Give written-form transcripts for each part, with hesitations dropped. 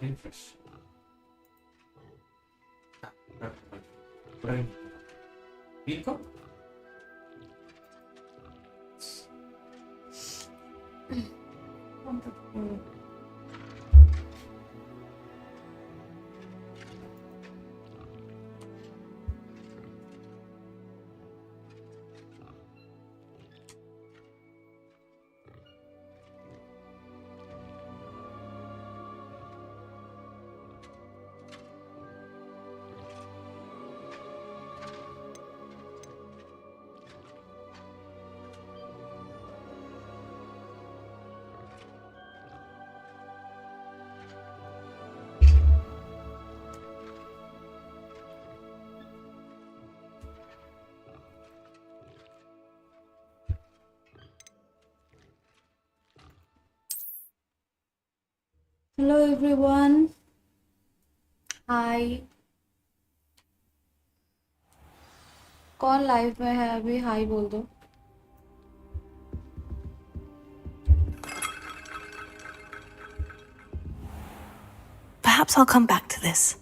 Refresh. Purramita. Pico? Wonderful. Hello everyone. Hi. कौन live में है अभी? हाई बोल दो. Perhaps I'll come back to this.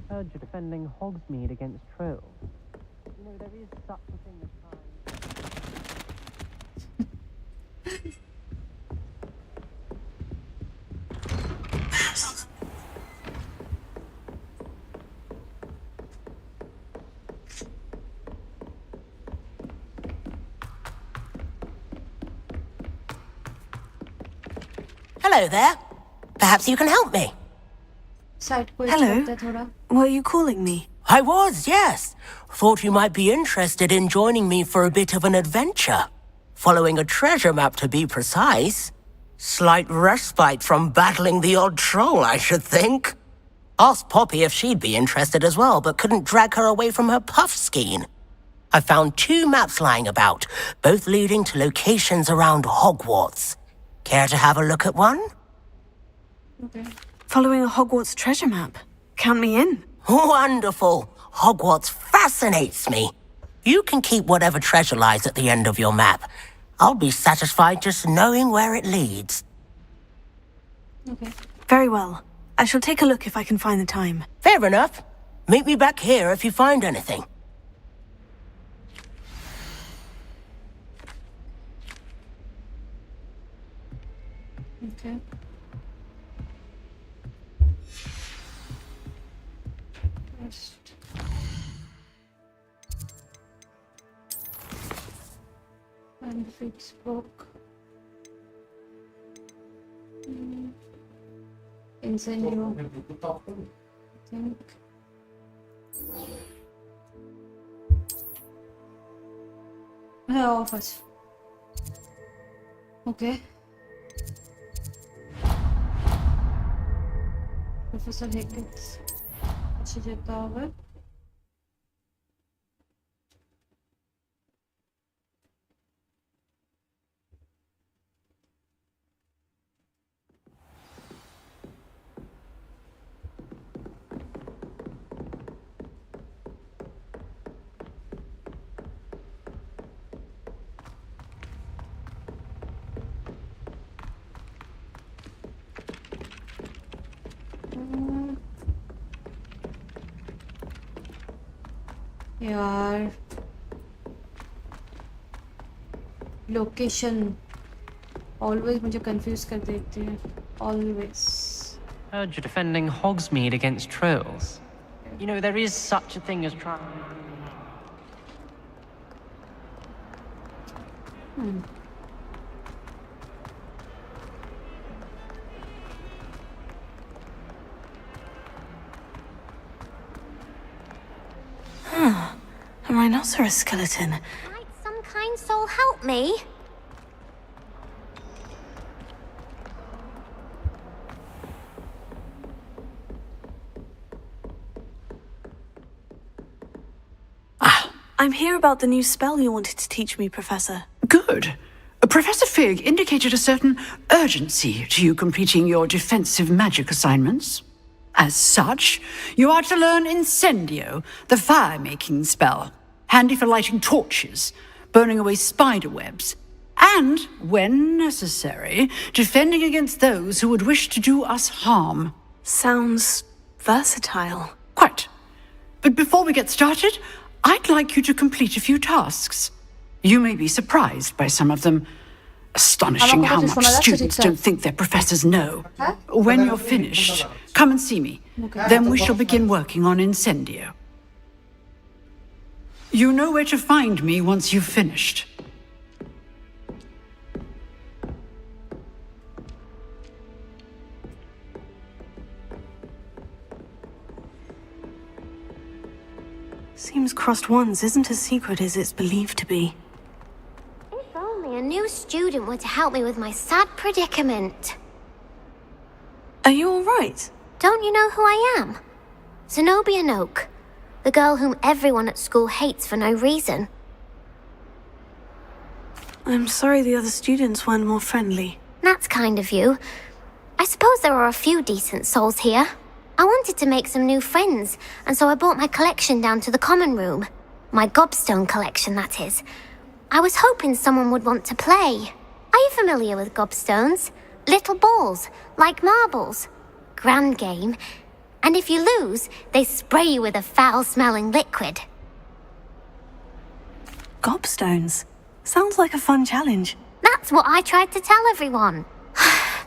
Heard you're defending Hogsmeade against trolls. You know, there is such a thing as time. Hello there. Perhaps you can help me. Side को Hello. करते हैं थोड़ा. Were you calling me? I was, yes. Thought you might be interested in joining me for a bit of an adventure. Following a treasure map, to be precise. Slight respite from battling the odd troll, I should think. Asked Poppy if she'd be interested as well, but couldn't drag her away from her puff skein. I found 2 maps lying about, both leading to locations around Hogwarts. Care to have a look at one? Okay. Following a Hogwarts treasure map. Count me in. Wonderful. Hogwarts fascinates me. You can keep whatever treasure lies at the end of your map. I'll be satisfied just knowing where it leads. Okay. Very well. I shall take a look if I can find the time. Fair enough. Meet me back here if you find anything. Okay. First. And fix book. Incendio. I think. है office. Okay. Professor Higgins. अच्छी जगह होगा. यार location always मुझे confuse कर देती है. Always. Heard you're defending Hogsmeade against trolls. You know, there is such a thing as A rhinoceros skeleton. Might some kind soul help me? I'm here about the new spell you wanted to teach me, Professor. Good. Professor Fig indicated a certain urgency to you completing your defensive magic assignments. As such, you are to learn Incendio, the fire-making spell, handy for lighting torches, burning away spider webs, and, when necessary, defending against those who would wish to do us harm. Sounds versatile. Quite. But before we get started, I'd like you to complete a few tasks. You may be surprised by some of them. Astonishing how much students don't think their professors know. When you're finished, come and see me. Then we shall begin working on Incendio. You know where to find me once you've finished. Seems crossed ones isn't as secret as it's believed to be. If only a new student were to help me with my sad predicament. Are you all right? Don't you know who I am? Zenobia Noak, the girl whom everyone at school hates for no reason. I'm sorry the other students weren't more friendly. That's kind of you. I suppose there are a few decent souls here. I wanted to make some new friends, and so I brought my collection down to the common room. My gobstone collection, that is. I was hoping someone would want to play. Are you familiar with gobstones? Little balls, like marbles. Grand game. And if you lose, they spray you with a foul-smelling liquid. Gobstones? Sounds like a fun challenge. That's what I tried to tell everyone.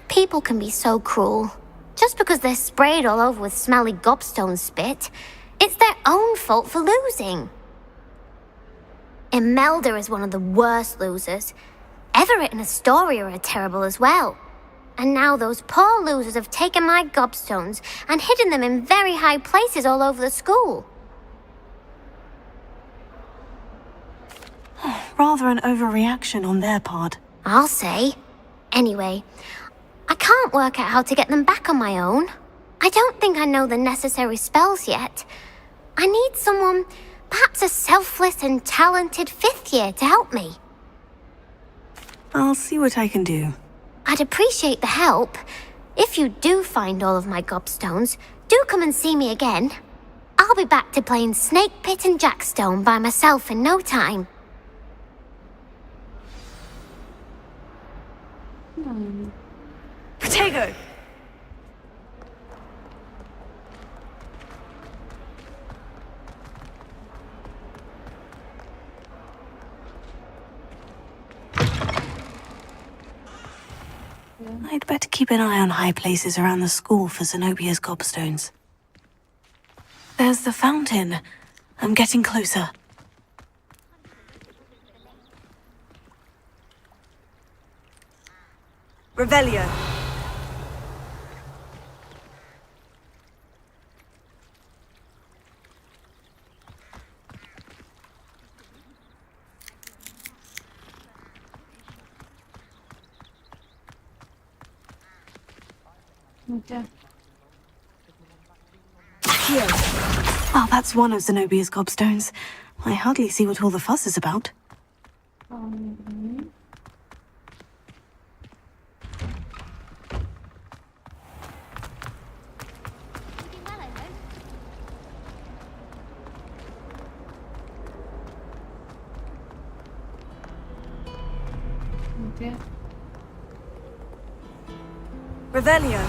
People can be so cruel. Just because they're sprayed all over with smelly gobstone spit, it's their own fault for losing. Imelda is one of the worst losers. Everett and Astoria are terrible as well. And now those poor losers have taken my gobstones and hidden them in very high places all over the school. Rather an overreaction on their part. I'll say. Anyway, I can't work out how to get them back on my own. I don't think I know the necessary spells yet. I need someone, perhaps a selfless and talented 5th year to help me. I'll see what I can do. I'd appreciate the help. If you do find all of my gobstones, do come and see me again. I'll be back to playing Snake Pit and Jackstone by myself in no time. Potato! I'd better keep an eye on high places around the school for Zenobia's gobstones. There's the fountain. I'm getting closer. Revelio. Okay. Here. Oh, that's one of Zenobia's gobstones. I hardly see what all the fuss is about. Okay. Revelio.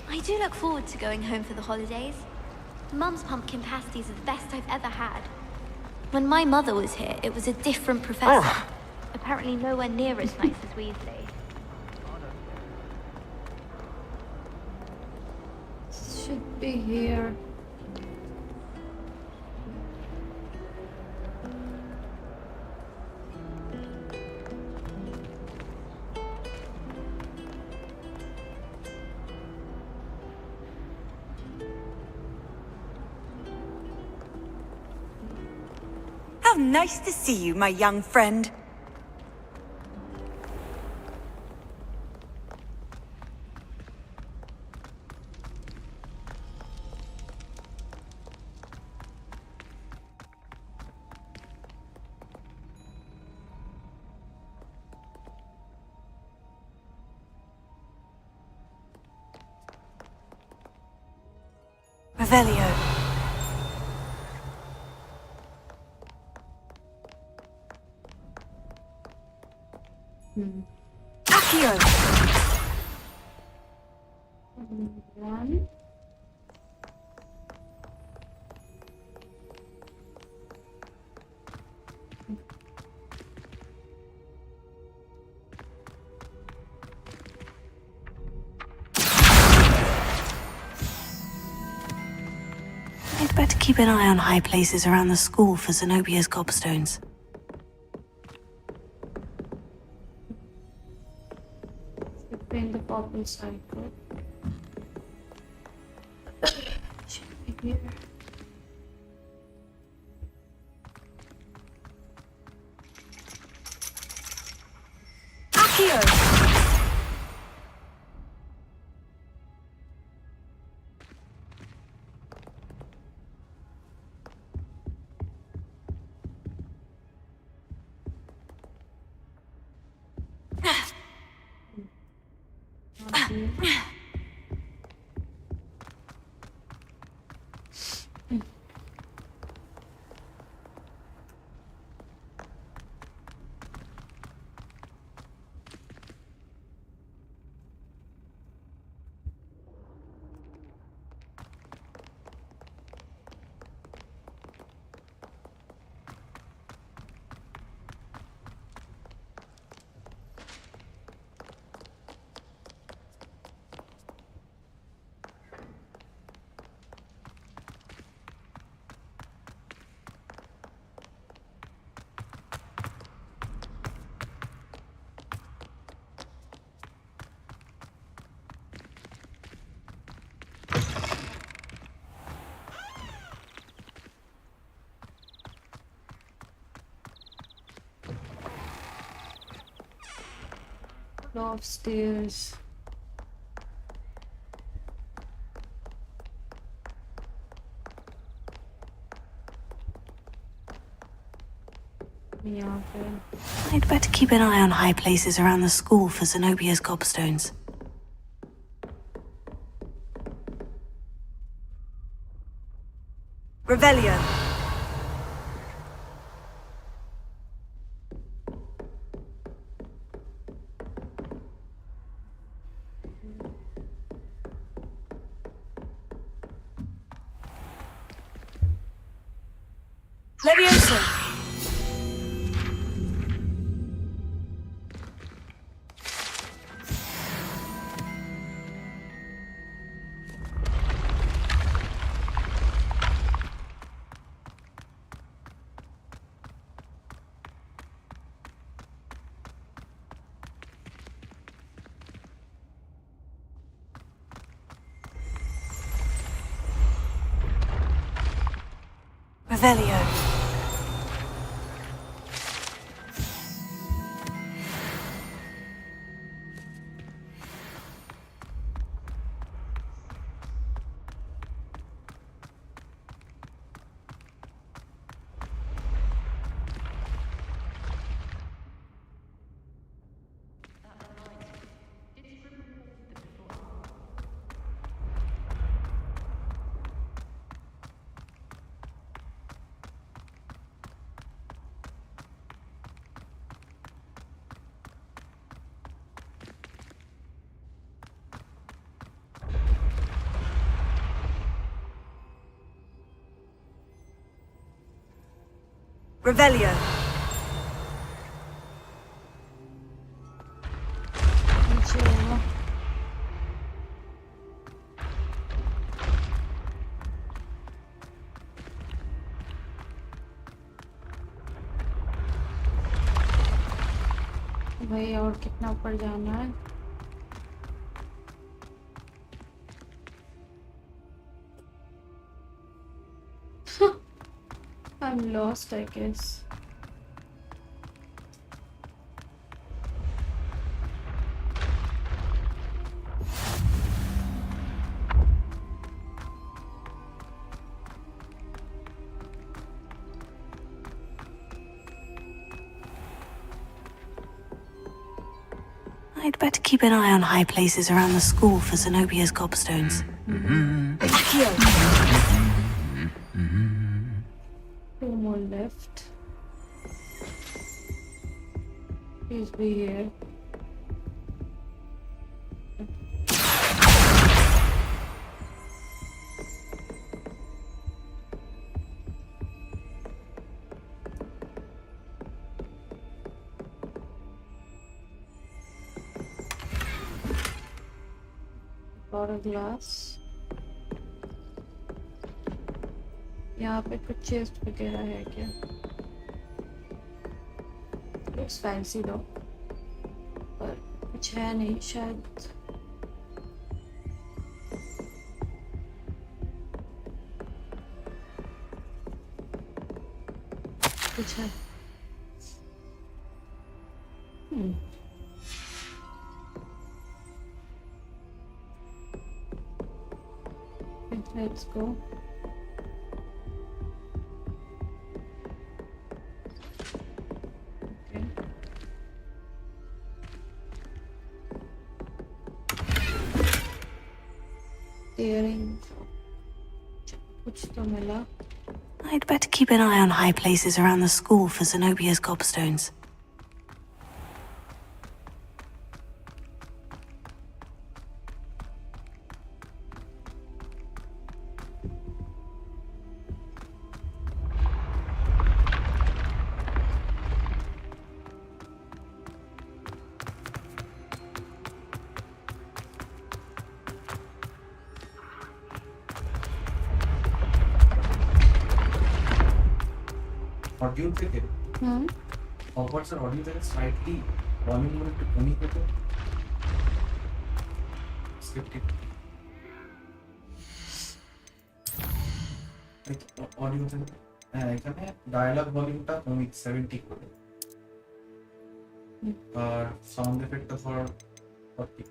I do look forward to going home for the holidays. Mum's pumpkin pasties are the best I've ever had. When my mother was here, it was a different professor. Apparently nowhere near as nice as Weasley. Should be here. How nice to see you, my young friend. Revelio. Accio! One. I'd better keep an eye on high places around the school for Zenobia's gobstones. Between the purple cycle. Should be here. Accio! Go upstairs. Yeah, okay. I'd better keep an eye on high places around the school for Zenobia's gobstones. Revelio. Levioso. Revelio. Revelio. Dicevo. भाई और कितना ऊपर जाना है? I'm lost, I guess. I'd better keep an eye on high places around the school for Zenobia's gobstones. Accio! 2 more left. Please be here. Got a glass. यहाँ पे कुछ chest वगैरह है क्या? Looks fancy though, पर कुछ है नहीं शायद. कुछ है. Let's go. Okay. Steering. कुछ तो मिला. I'd better keep an eye on high places around the school for Zenobia's gobstones. Audio থেকে ফরওয়ার্ডস আর অডিও থেকে স্লাইটলি ভলিউম একটু কমিয়ে দিতে স্ক্রিপ্টেড অডিও থেকে এখানে ডায়ালগ ভলিউমটা কমিয়ে 70 করে আর সাউন্ড এফেক্টটা ধর 40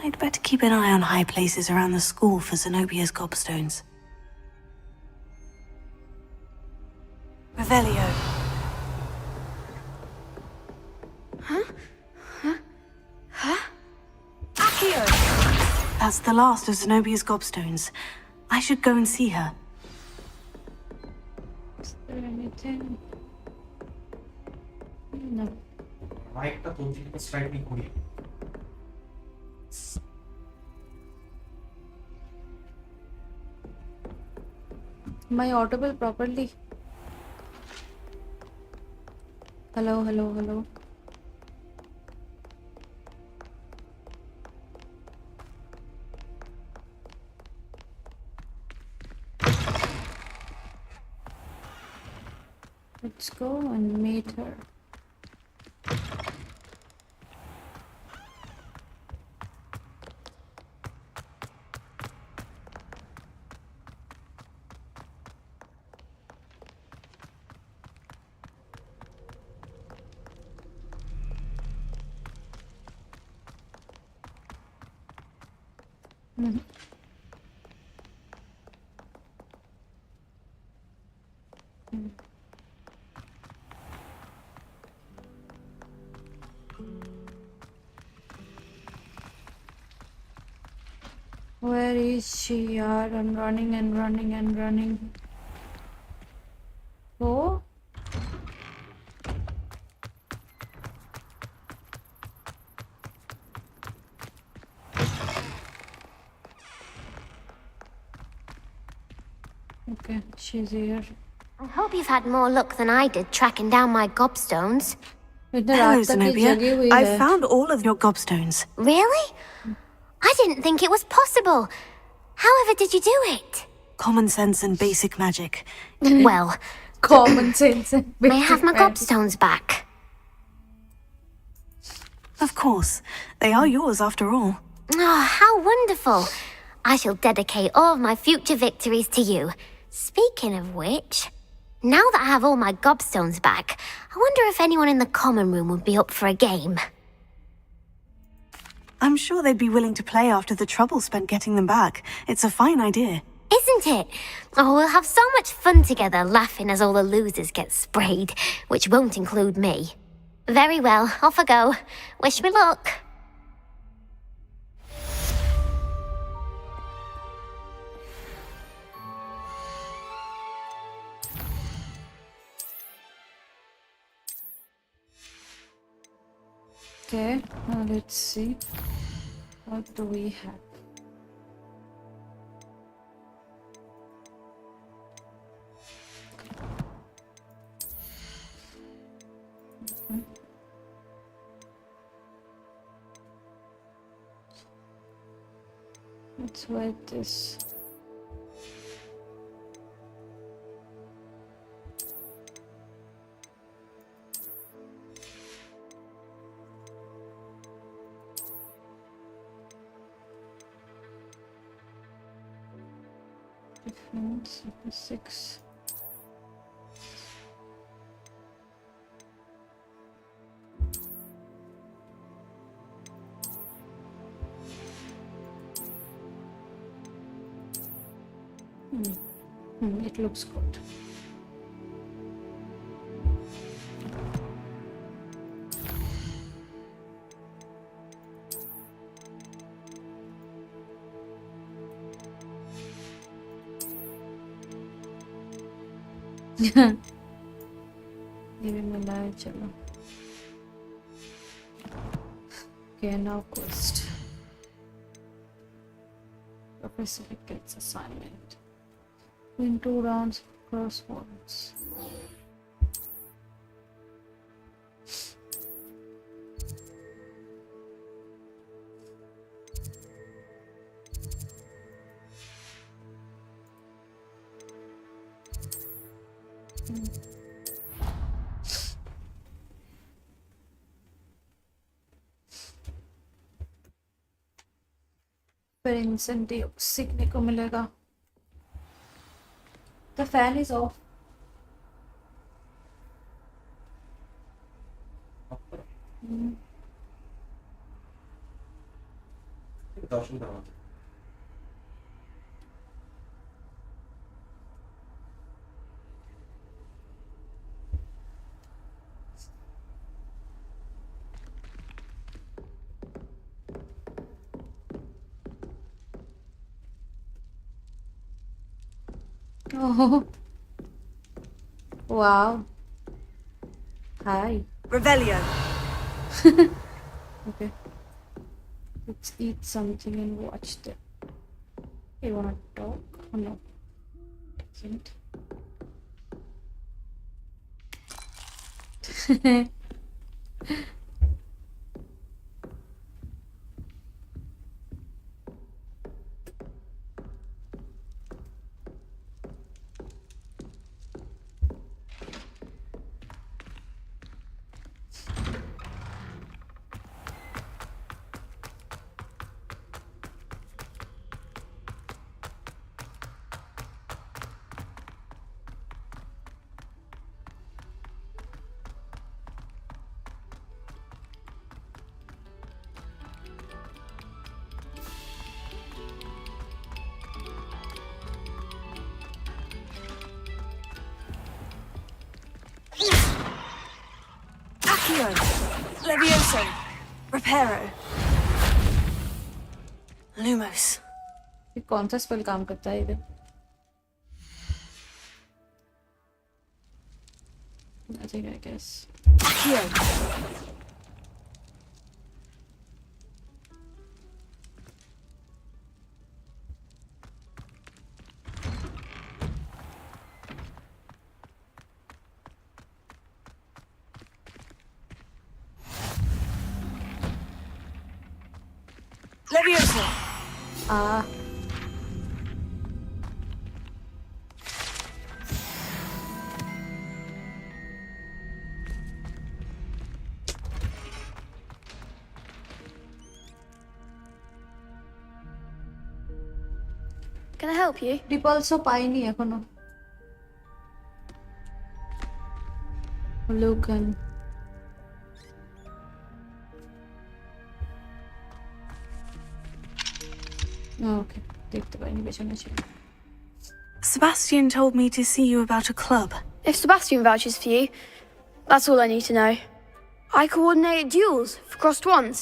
I'd better keep an eye on high places around the school for Zenobia's gobstones. Revelio. Accio! That's the last of Zenobia's gobstones. I should go and see her. Is there anything? No. মাইকটা তোর দিকে slightly ঘুরিয়ে Am I audible properly? Hello, hello, hello. Let's go and meet her. Where is she, yaar? I'm running and running and running. Oh? Okay, she's here. I hope you've had more luck than I did tracking down my gobstones. Hello, Zenobia. I've found all of your gobstones. Really? I didn't think it was possible. However did you do it? Common sense and basic magic. Well, Common sense. may I have my gobstones back? Of course. They are yours after all. Oh, how wonderful. I shall dedicate all of my future victories to you. Speaking of which, now that I have all my gobstones back, I wonder if anyone in the common room would be up for a game. I'm sure they'd be willing to play after the trouble spent getting them back. It's a fine idea. Isn't it? Oh, we'll have so much fun together laughing as all the losers get sprayed, which won't include me. Very well, off I go. Wish me luck. Okay, now let's see. What do we have? Okay. Let's write this. Defense 6. It looks good. ये भी मिला है चलो. Okay, now quest. Professor gets assignment. In 2 rounds, crosswords. फिर incentive सीखने को मिलेगा. The fan is off. दर्शन करवा. Oh. Wow. Hi. Revelio. Okay. Let's eat something and watch them. You wanna talk? Oh no. Can't. Accio. Levioso. Reparo. Lumos. ये कौन सा spell काम करता है इधर? Nothing, I guess. Accio. Levioso. Ah. Can I help you? Repulso পাইনি এখনো। Lucan. Okay, দেখতে পাইনি পেছনে ছিল। Sebastian told me to see you about a club. If Sebastian vouches for you, that's all I need to know. I coordinate duels for crossed ones.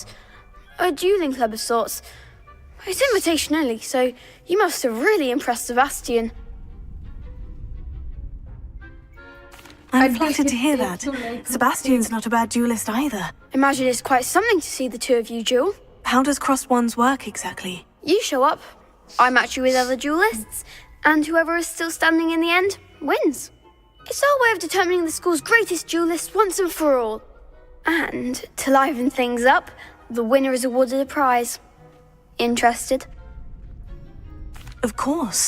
A dueling club of sorts. It's invitation only, so you must have really impressed Sebastian. I'm flattered to hear that. Sebastian's not a bad duelist either. Imagine it's quite something to see the two of you duel. How does crossed ones work exactly? You show up, I match you with other duelists, and whoever is still standing in the end wins. It's our way of determining the school's greatest duelist once and for all. And to liven things up, the winner is awarded a prize. Interested? Of course.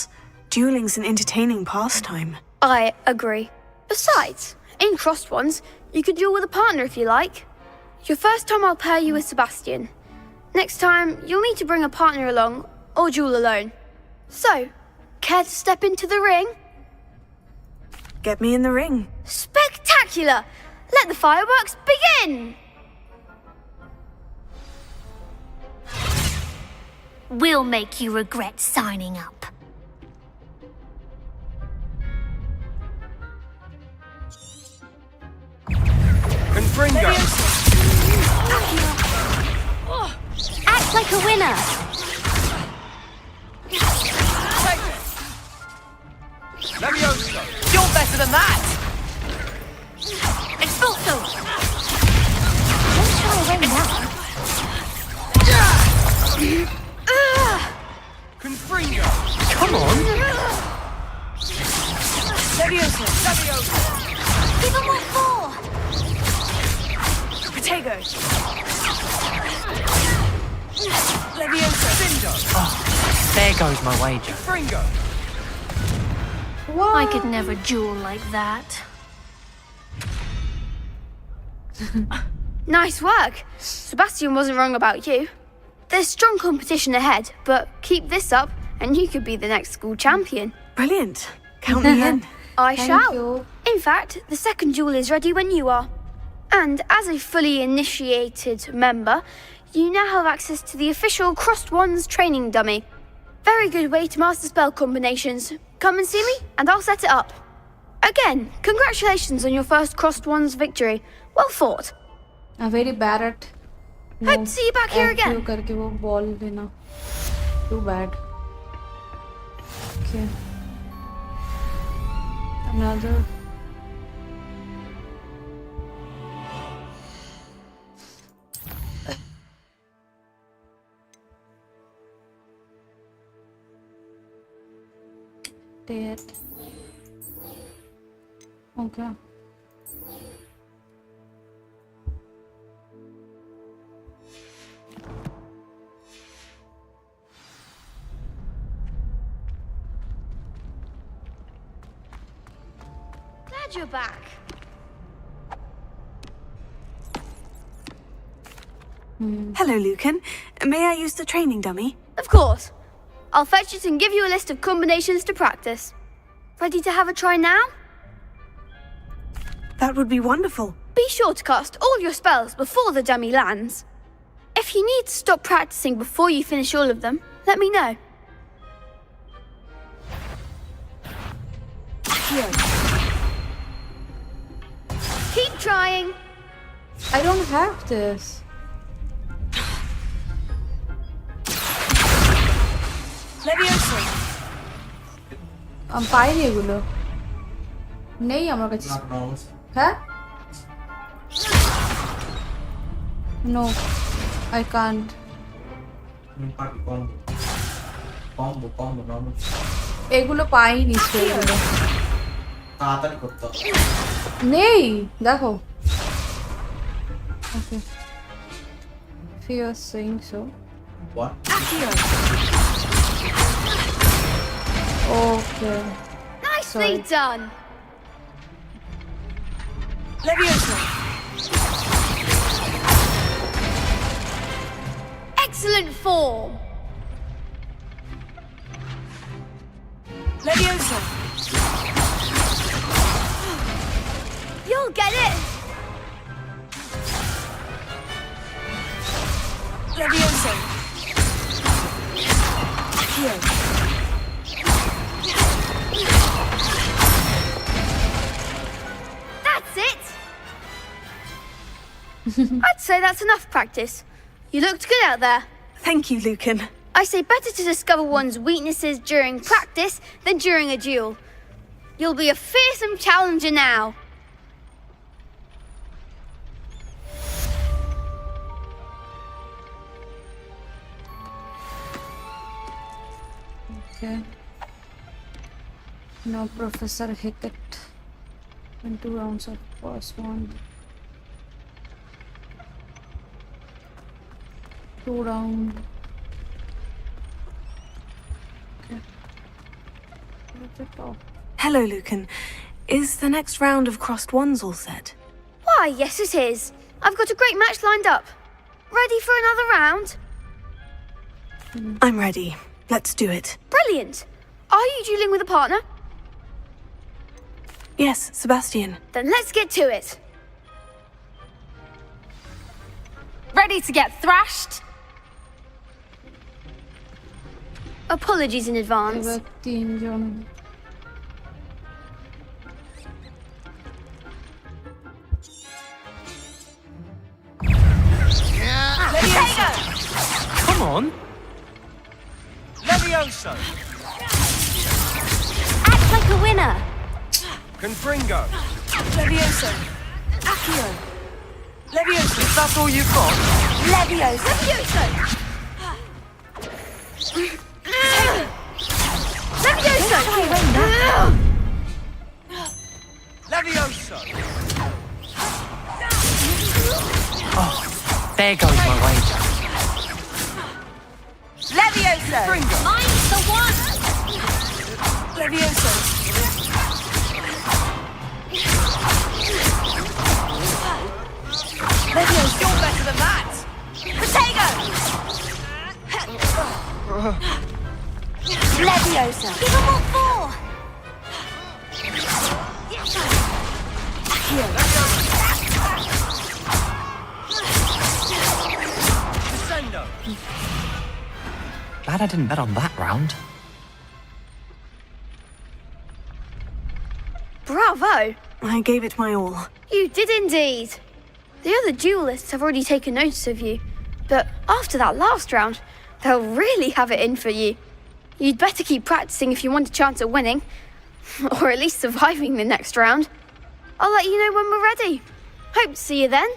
Dueling's an entertaining pastime. I agree. Besides, in crossed ones, you could duel with a partner if you like. Your first time I'll pair you with Sebastian. Next time, you'll need to bring a partner along, or duel alone. So, care to step into the ring? Get me in the ring. Spectacular! Let the fireworks begin! We'll make you regret signing up. Confringo! Act like a winner. Levioso! You're better than that! Expulso. Don't try away now. Confringo! Come on. Levioso! Levioso! Give him what for. Potato. Levioso! Bindo! There goes my wager. Fringo! I could never duel like that. Nice work! Sebastian wasn't wrong about you. There's strong competition ahead, but keep this up and you could be the next school champion. Brilliant. Count me in. I Thank shall. you. In fact, the second duel is ready when you are. And as a fully initiated member, you now have access to the official Crossed Wands training dummy. Very good way to master spell combinations. Come and see me, and I'll set it up. Again, congratulations on your first Crossed Wands victory. Well fought. I'm very bad at. Hope to see you back here again. करके वो ball देना. Too bad. Okay. Another. Dead. Okay. Glad you're back. Hello, Lucan. May I use the training dummy? Of course. I'll fetch it and give you a list of combinations to practice. Ready to have a try now? That would be wonderful. Be sure to cast all your spells before the dummy lands. If you need to stop practicing before you finish all of them, let me know. Keep trying. I don't have this. Levioso. আমি পাইনি এগুলো নেই আমার কাছে Not normal. হ্যাঁ no I can't Party combo. Combo, normal. এগুলো পাইনি এগুলো তাড়াতাড়ি করতে হবে। নেই দেখো ওকে Fear saying so. What? Okay. Nicely done. Levioso. Excellent form. Leviosa! You'll get it! Leviosa! Accio! That's it! I'd say that's enough practice. You looked good out there. Thank you, Lucan. I say better to discover one's weaknesses during practice than during a duel. You'll be a fearsome challenger now. Okay. Now Professor Hickett. In 2 rounds of first one. 2 round. Okay. Let's it off. Hello, Lucan. Is the next round of crossed ones all set? Why, yes it is. I've got a great match lined up. Ready for another round? I'm ready. Let's do it. Brilliant. Are you dueling with a partner? Yes, Sebastian. Then let's get to it. Ready to get thrashed? Apologies in advance. Ever 3 जन. Come on. Levioso. Act like a winner. Confringo. Leviosa! Accio! Leviosa! If that's all you've got. Leviosa! Levioso! Levioso! Levioso. Oh, there goes my wager. Leviosa! Confringo. Mine's the one. Leviosa! Levioso. You're better than that. Protego! Leviosa! Give them all 4. Accio! Descendo. Glad I didn't bet on that round. Bravo! I gave it my all. You did indeed. The other duelists have already taken notice of you, but after that last round, they'll really have it in for you. You'd better keep practicing if you want a chance at winning, or at least surviving the next round. I'll let you know when we're ready. Hope to see you then.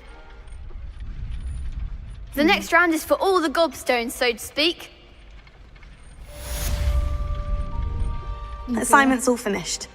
The next round is for all the gobstones, so to speak. Assignment's all finished.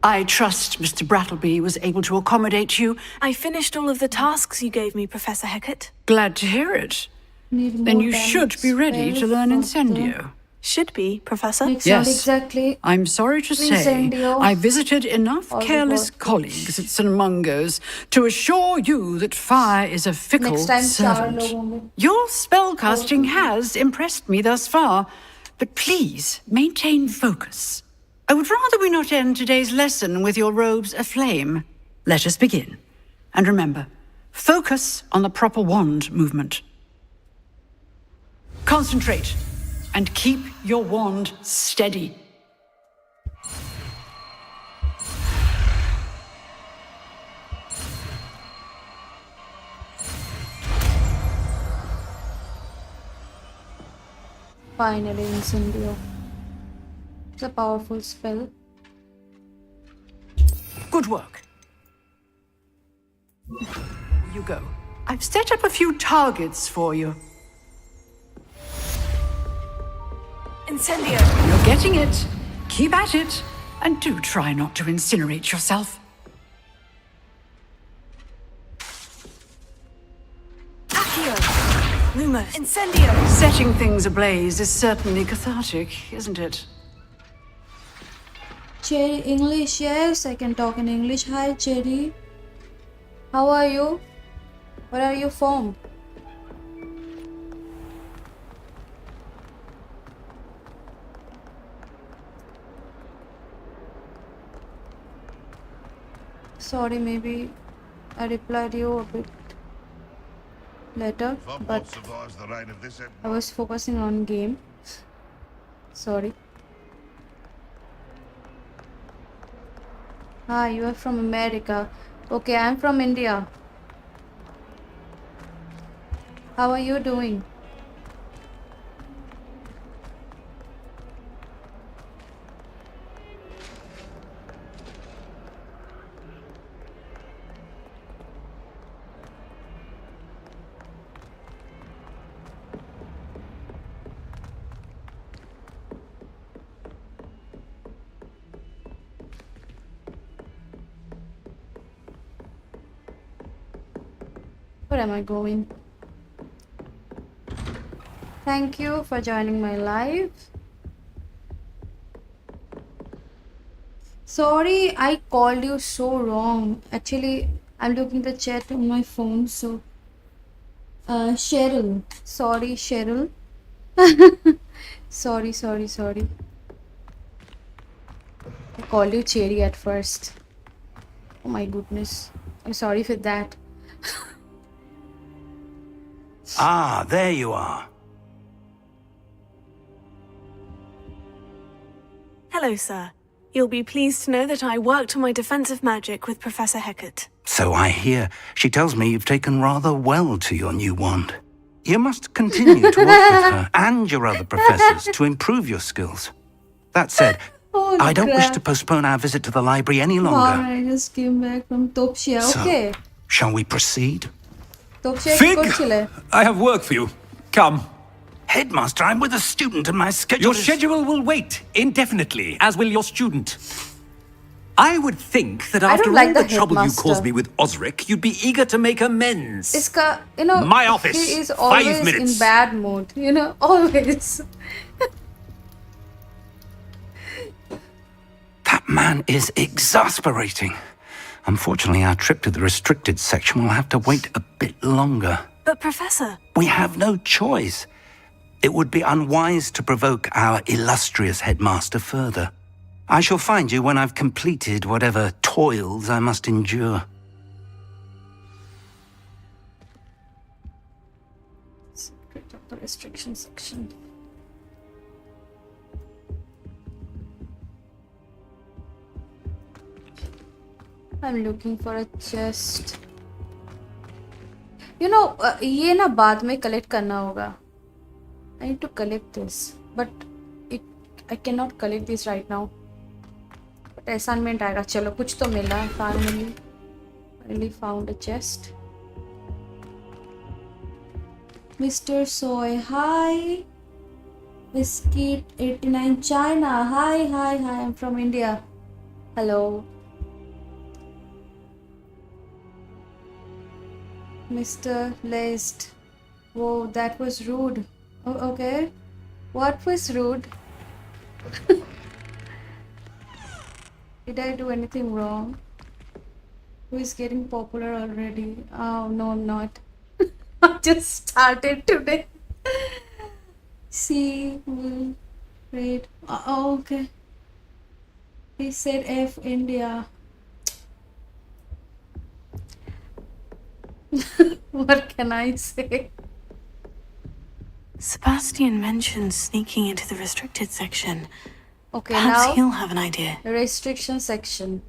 I trust Mr. Brattleby was able to accommodate you. I finished all of the tasks you gave me, Professor Hickett. Glad to hear it. Need Then more you should be ready to learn Incendio. Should be, Professor. Yes. Yes. Exactly. I'm sorry to say, Incendio. I visited enough All the careless work. colleagues at St. Mungo's to assure you that fire is a fickle Next time 4 servant. लोग होंगे. Your spellcasting has impressed me thus far, but please maintain focus. I would rather we not end today's lesson with your robes aflame. Let us begin. And remember, Focus on the proper wand movement. Concentrate and keep your wand steady. Finally, Incendio. It's a powerful spell. Good work. Here you go. I've set up a few targets for you. Incendio. You're getting it. Keep at it. And do try not to incinerate yourself. Accio. Lumos. Incendio. Setting things ablaze is certainly cathartic, isn't it? Cherry, English, yes, I can talk in English. Hi, Cherry. How are you? Where are you from? Sorry, maybe I replied you a bit later, but I was focusing on game. Sorry. Ah, you are from America. Okay, I'm from India. How are you doing? Where am I going? Thank you for joining my live. Sorry, I called you so wrong. Actually, I'm looking the chat on my phone, so Cheryl. Sorry, Cheryl. Sorry. I called you Cherry at first. Oh my goodness. I'm sorry for that. Ah, there you are. Hello, sir. You'll be pleased to know that I worked on my defensive magic with Professor Heckert. So I hear. She tells me you've taken rather well to your new wand. You must continue to work with her and your other professors to improve your skills. That said, I don't wish to postpone our visit to the library any longer. I just came back from Topshia. So, Okay. shall we proceed? Topshia Fig! I have work for you. Come. Headmaster, I'm with a student and my schedule Your schedule will wait indefinitely, as will your student. I would think that after all the trouble you caused me with Osric, you'd be eager to make amends. Iska, you know, My office. he is 5 always minutes. in bad mood. You know, always. That man is exasperating. Unfortunately, our trip to the restricted section will have to wait a bit longer. But, Professor... We have no choice. It would be unwise to provoke our illustrious headmaster further. I shall find you when I've completed whatever toils I must endure. Secret of the restriction section. I'm looking for a chest. You know, ये ना बाद में collect करना होगा. I need to collect this, but I cannot collect this right now. But assignment आएगा. चलो कुछ तो मिला. Finally found a chest. Mr. Soy, hi. Biscuit 89 China. Hi. I'm from India. Hello. Mr. Laced. Whoa, that was rude. Oh, okay. What was rude? Did I do anything wrong? Who is getting popular already? Oh, no, I'm not. I just started today. See, will read. Oh, okay. He said F India. What can I say? Sebastian mentioned sneaking into the restricted section. Okay, Perhaps now he'll have an idea. restriction section.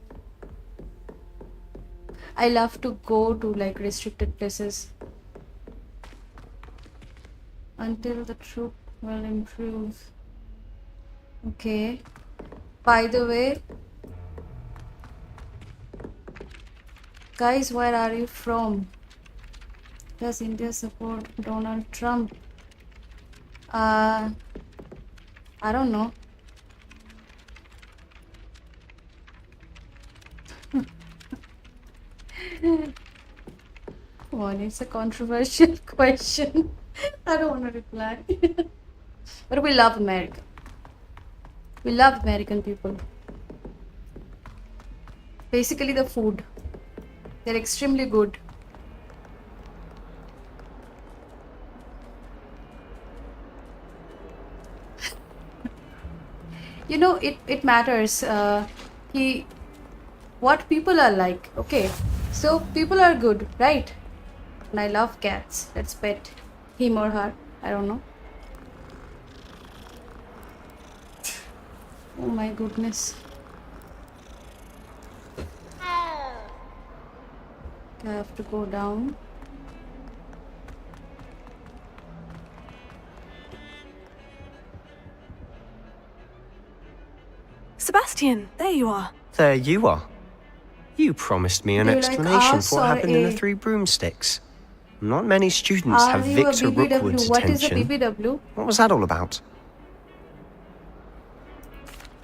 I love to go to like restricted places until the troop will improve. Okay. By the way, guys, where are you from? Does India support Donald Trump? I don't know. Come on, it's a controversial question. I don't want to reply. But we love America. We love American people. Basically the food. They're extremely good. You know, it matters what people are like. Okay, so people are good, right? And I love cats. Let's pet him or her. I don't know. Oh my goodness. I have to go down. Sebastian, there you are. There you are. You promised me an Do you like explanation us for what or happened in the a- Three Broomsticks. Not many students Are have you a Victor Rookwood's BBW? What is a attention. BBW? What was that all about?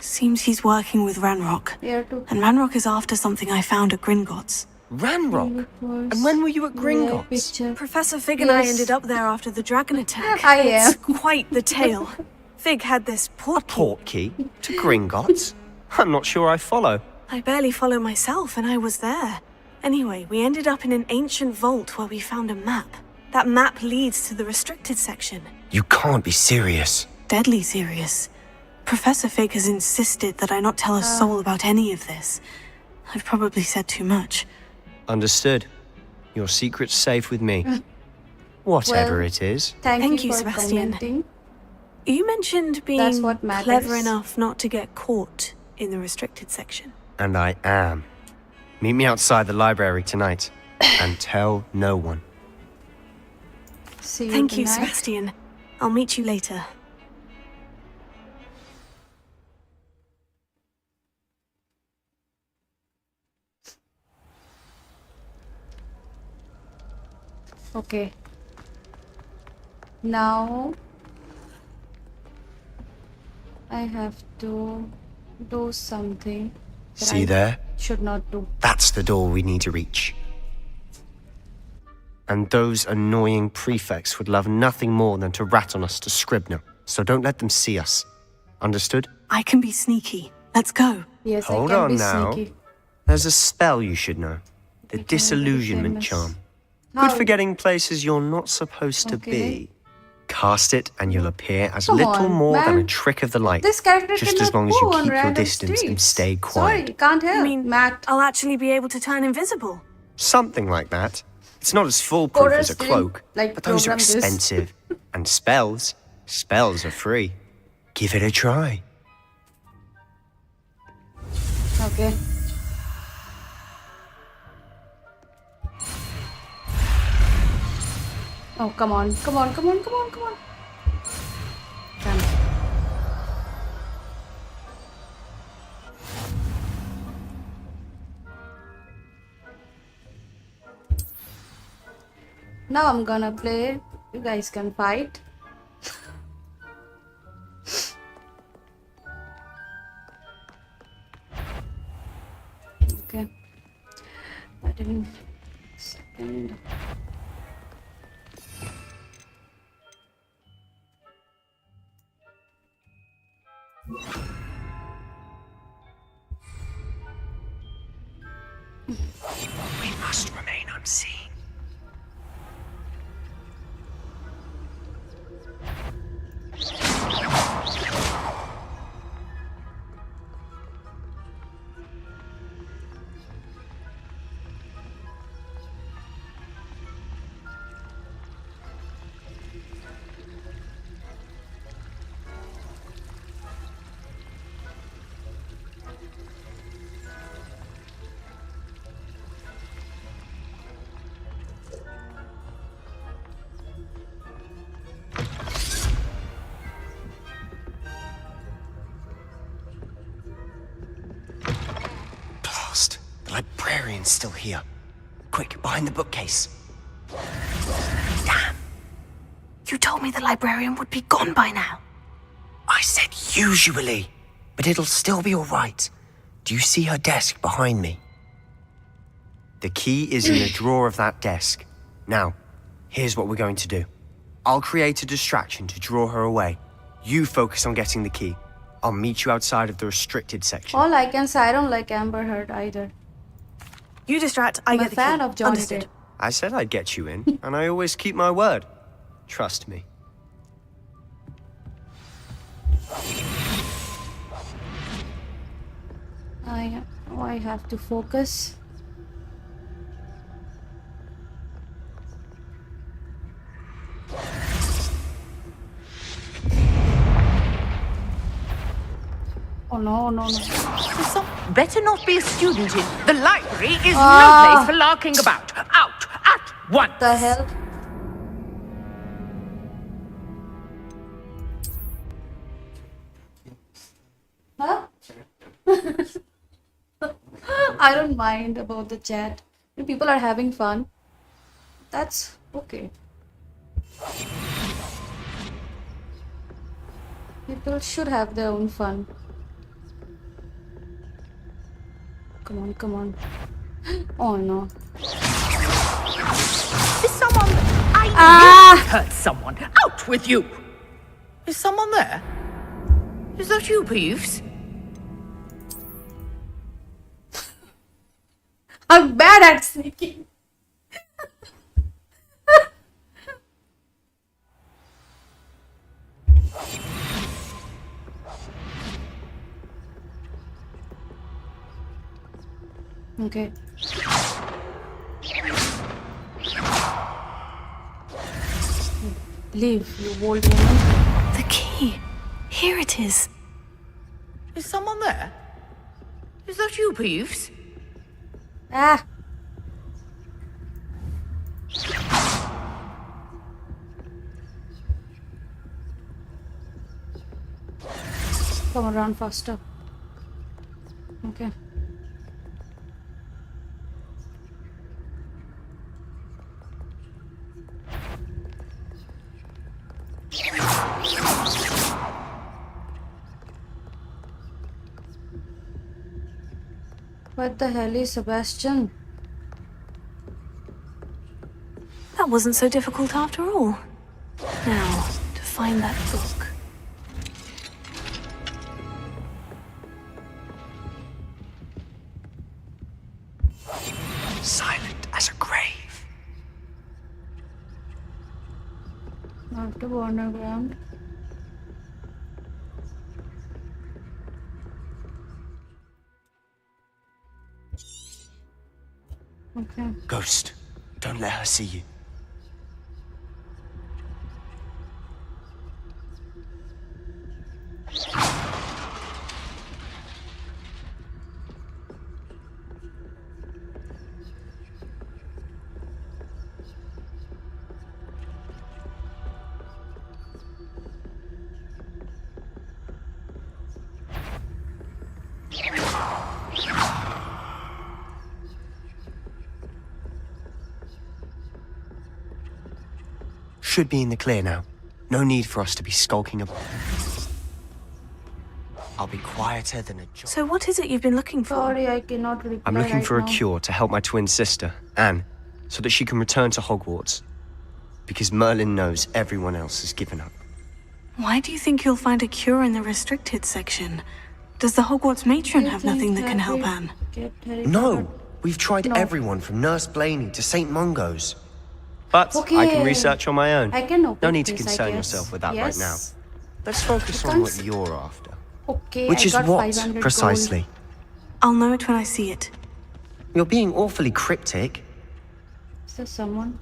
Seems he's working with Ranrock. Here to And Ranrock is after something I found at Gringotts. Ranrock? And when were you at Gringotts? picture. Professor Fig and I Yes. ended up there after the dragon attack. I am. It's quite the tale. Fig had this port key. Portkey? To Gringotts? I'm not sure I follow. I barely follow myself, and I was there. Anyway, we ended up in an ancient vault where we found a map. That map leads to the restricted section. You can't be serious. Deadly serious. Professor Fig has insisted that I not tell a soul about any of this. I've probably said too much. Understood. Your secret's safe with me. Whatever Well, it is. Thank you you, for Sebastian. commenting. You mentioned being That's what matters. clever enough not to get caught in the restricted section. And I am. Meet me outside the library tonight. And tell no one. See you Thank you, tonight. Sebastian. I'll meet you later. Okay. Now I have to do something that See I there? should not do. That's the door we need to reach. And those annoying prefects would love nothing more than to rat on us to Scribner. So don't let them see us. Understood? I can be sneaky. Let's go. Yes, Hold I can on be now. sneaky. There's a spell you should know. The disillusionment famous. charm. How? Good for getting places you're not supposed to Okay. be. Cast it and you'll appear as Come little on, more than a man. trick of the light. This character just cannot as long as go you on keep your random distance and streets. stay quiet. Sorry, can't help. I mean, Matt. I'll actually be able to turn invisible. Something like that. It's not as foolproof as a Coders didn't, cloak, like, but those are program this. expensive. And spells are free. Give it a try. Okay. Oh, come on, come on, come on, come on, come on. Damn it. Now I'm gonna play. You guys can fight. Okay. I didn't. Second. We must remain unseen. librarian's still here. Quick, behind the bookcase. Damn. You told me the librarian would be gone by now. I said usually, but it'll still be all right. Do you see her desk behind me? The key is in the drawer of that desk. Now, here's what we're going to do. I'll create a distraction to draw her away. You focus on getting the key. I'll meet you outside of the restricted section. All I can say, I don't like Amber Heard either. You distract, I I'm get a the fan key. of Johnny Understood. Depp. I said I'd get you in, and I always keep my word. Trust me. I have to focus. Oh no, no, no. Better not be a student in. The library is no place for larking about. Out at once. What the hell? Huh? I don't mind about the chat. If people are having fun, that's okay. People should have their own fun. Come on, come on. Oh no. Is someone... I knew you hurt someone. Out with you. Is someone there? Is that you, Peeves? I'm bad at sneaking. Okay. Leave, you old woman. The key. Here it is. Is someone there? Is that you, Peeves? Ah. Come on, run faster. Okay. What the hell is Sebastian? That wasn't so difficult after all. Now, to find that book. Silent as a grave. Not to go underground. Okay. Ghost, don't let her see you. Should be in the clear now. No need for us to be skulking about. I'll be quieter than a job. So what is it you've been looking for? Sorry, I cannot reply. I'm looking right for a now. cure to help my twin sister, Anne, so that she can return to Hogwarts. Because Merlin knows everyone else has given up. Why do you think you'll find a cure in the restricted section? Does the Hogwarts matron have nothing that can help Anne? No! We've tried everyone from Nurse Blaney to St. Mungo's. But Okay. I can research on my own. I can open No need to this, I concern guess. yourself with that Yes. right now. Let's focus on what you're after. Okay, Which I is got what, 500 gold. precisely? I'll know it when I see it. You're being awfully cryptic. Is there someone?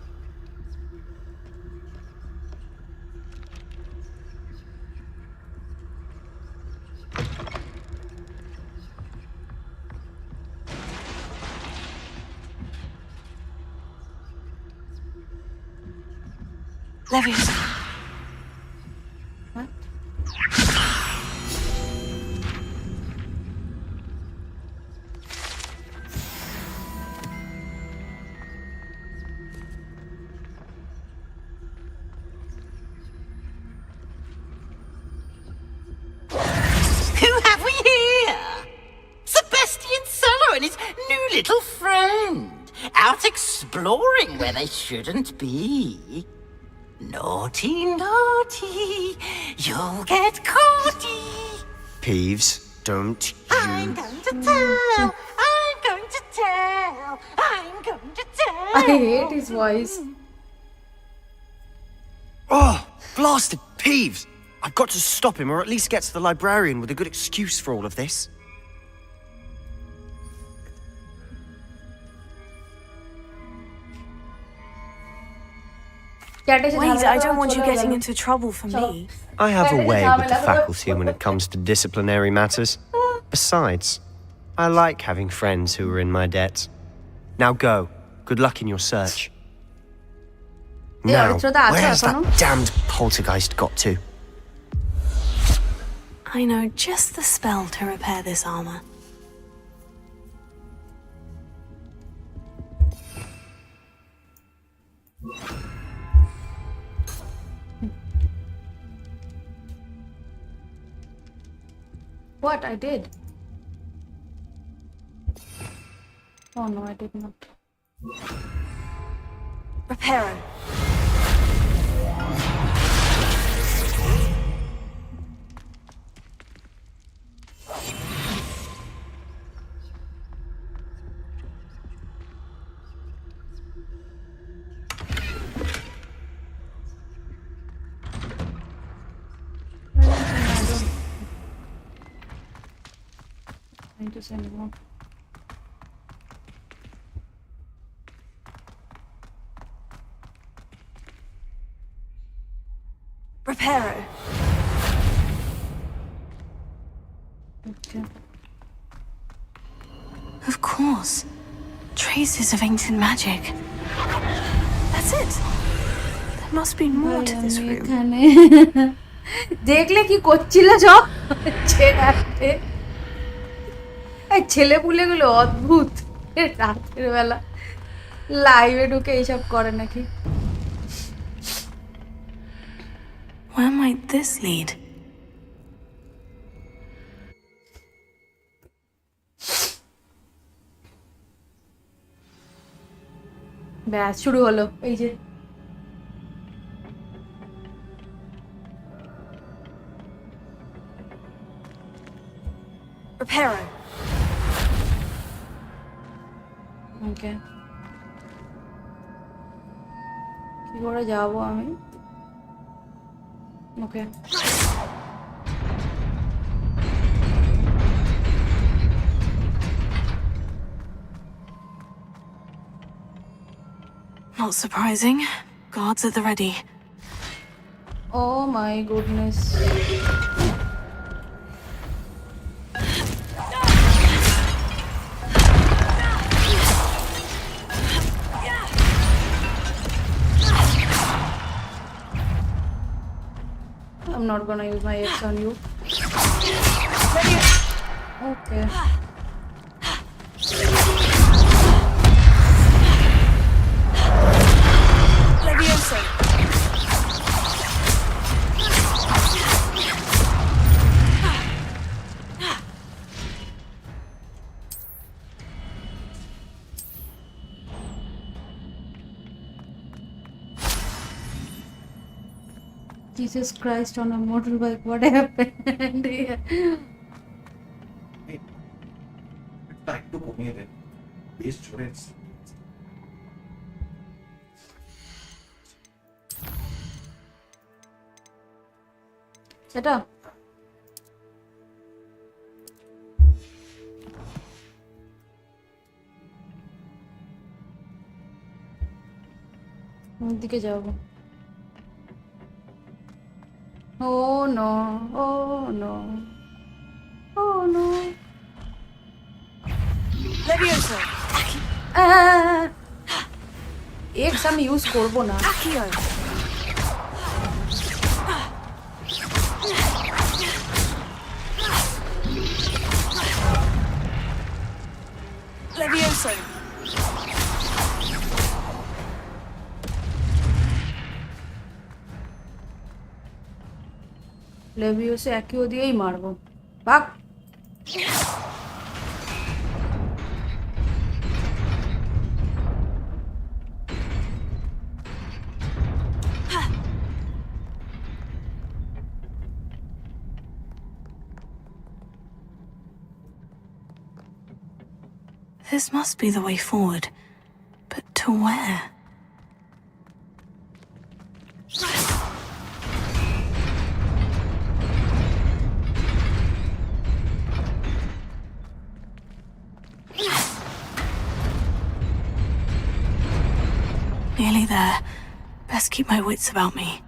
Leviosa. What? little friend, out exploring where they shouldn't be. Naughty, naughty, you'll get caughty. Peeves, don't you... I'm going to tell, I'm going to tell, I'm going to tell. I hate his voice. Oh, blasted Peeves! I've got to stop him, or at least get to the librarian with a good excuse for all of this. Wait, I don't want you getting into trouble for me. I have a way with the faculty when it comes to disciplinary matters. Besides, I like having friends who are in my debt. Now go. Good luck in your search. Now, where has that damned poltergeist got to? I know just the spell to repair this armor. What? I did. Oh no, I did not. Reparo. Trying to send more. Reparo. Okay. Of course. Traces of ancient magic. That's it. There must be more to this room. দেখলে কি করছিল সব ছেড়ে এই ছেলে পুলেগুলো অদ্ভুত রাতের বেলা লাইভে ঢুকে এইসব করে নাকি Where might this lead? ব্যাস শুরু হলো এই যে Reparo. ওকে কি করে যাবো আমি ওকে Not surprising. Guards at the ready. Oh my goodness. I'm not gonna use my X on you. Okay. Levioso. Jesus Christ on a motorbike, what happened here? টাইটু কমিয়ে দেন বেশ জোরে সেটা কোন দিকে যাবো Oh no, oh no, oh no. Levioso. X আমি use করব না Accio. Levioso. লেভিওসে একইও দিয়েই মারবো ভাগ This must be the way forward. But to where? Nearly there. Best keep my wits about me.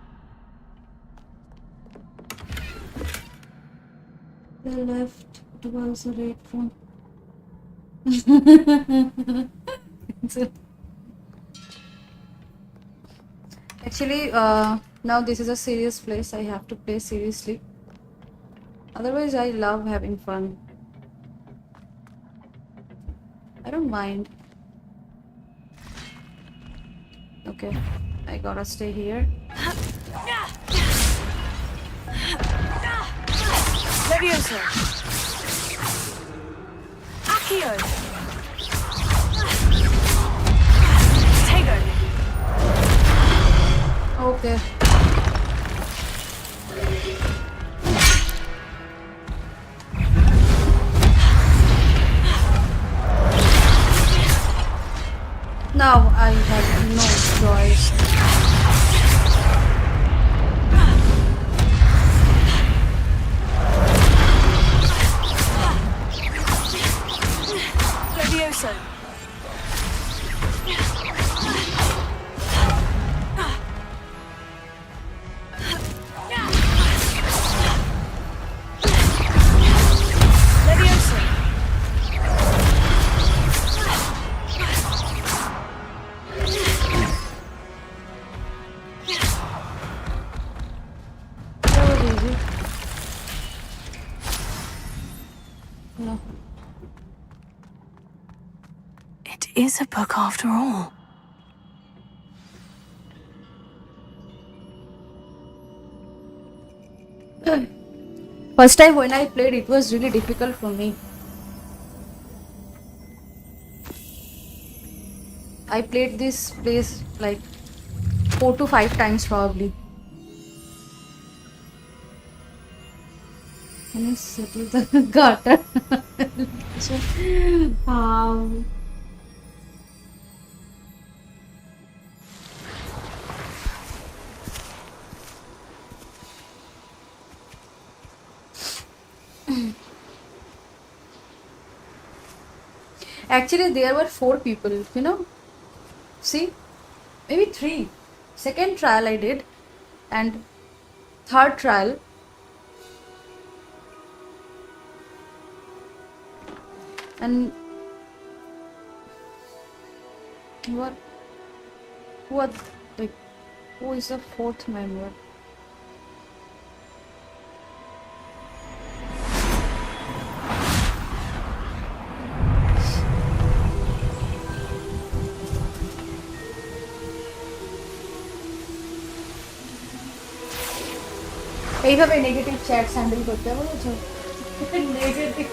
The left was the right phone. Actually, now this is a serious place. I have to play seriously. Otherwise, I love having fun. I don't mind. Okay, I gotta stay here. Levioso. Accio. Tego. Okay. Now I have no choice. Levioso. Levioso. That was easy. No. It is a book after all. First time when I played, it was really difficult for me. I played this place like 4 to 5 times probably. Can you settle the gutter? Actually, there were 4 people, you know. See? Maybe 3. Second trial I did, and third trial. And what, like, who is the 4th member? এইভাবে negative chat handle করতে বলেছো negative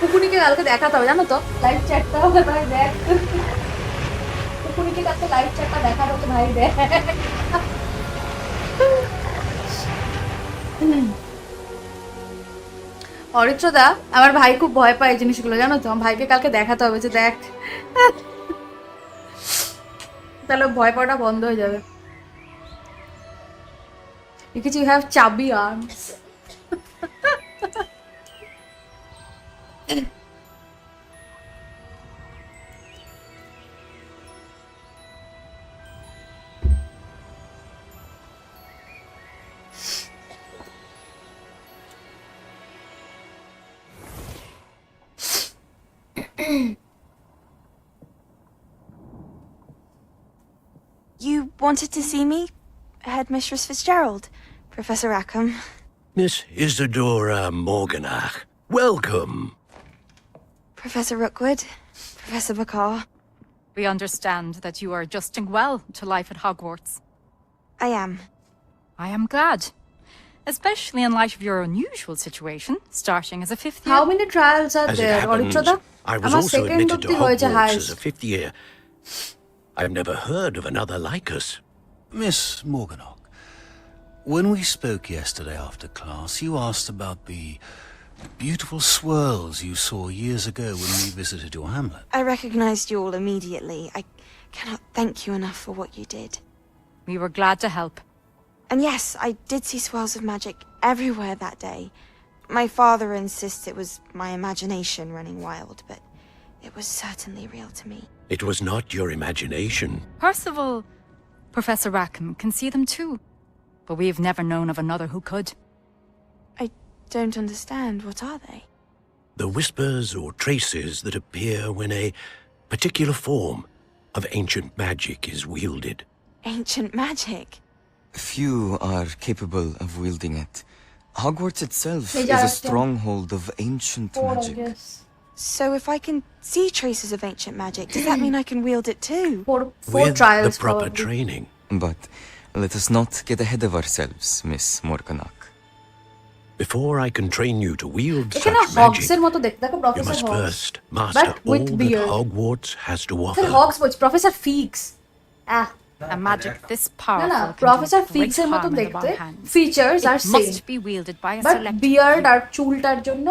কুকুনিকে কালকে দেখাতে হবে জানো তো live চ্যাটটা ভাই দেখ কুকুনিকে কালকে লাইভ চ্যাটটা দেখাতে হবে ভাই দেখ অরিত্রদা আমার ভাই খুব ভয় পায় এই জিনিসগুলো জানো তো আমার ভাইকে কালকে দেখাতে হবে যে দেখ তাহলে ভয় পাওয়াটা বন্ধ হয়ে যাবে because you have chubby arms. You wanted to see me? Headmistress Fitzgerald? Professor Rackham? Miss Isadora Morganach, welcome. Professor Rookwood? Professor Bakar? We understand that you are adjusting well to life at Hogwarts. I am. I am glad. Especially in light of your unusual situation, starting as a 5th year. How many trials are As it there, happens, Oritrada? I was also admitted to Hogwarts as a 5th year. I've never heard of another like us. Miss Morganach, when we spoke yesterday after class, you asked about the Beautiful swirls you saw years ago when we visited your hamlet. I recognized you all immediately. I cannot thank you enough for what you did. We were glad to help. And yes, I did see swirls of magic everywhere that day. My father insists it was my imagination running wild, but it was certainly real to me. It was not your imagination. Percival, Professor Rackham can see them too. But we've never known of another who could. I don't understand. What are they? The whispers or traces that appear when a particular form of ancient magic is wielded. Ancient magic? Few are capable of wielding it. Hogwarts itself is Yeah, a stronghold of ancient magic. So if I can see traces of ancient magic, does that mean I can wield it too? With the proper training. But let us not get ahead of ourselves, Miss Morganach. Before I can train you to wield such এখানে magic, হগসের মতো দেখতে দেখো you professor must হগস first master But all with that beard. Hogwarts has to sir offer. হগস বলছি professor fix A magic this না powerful না can do professor great ফিক্সের মতো harm in the দেখতে wrong hands. ফিচার্স আর It same must be wielded by a but select beard আর চুলটার জন্য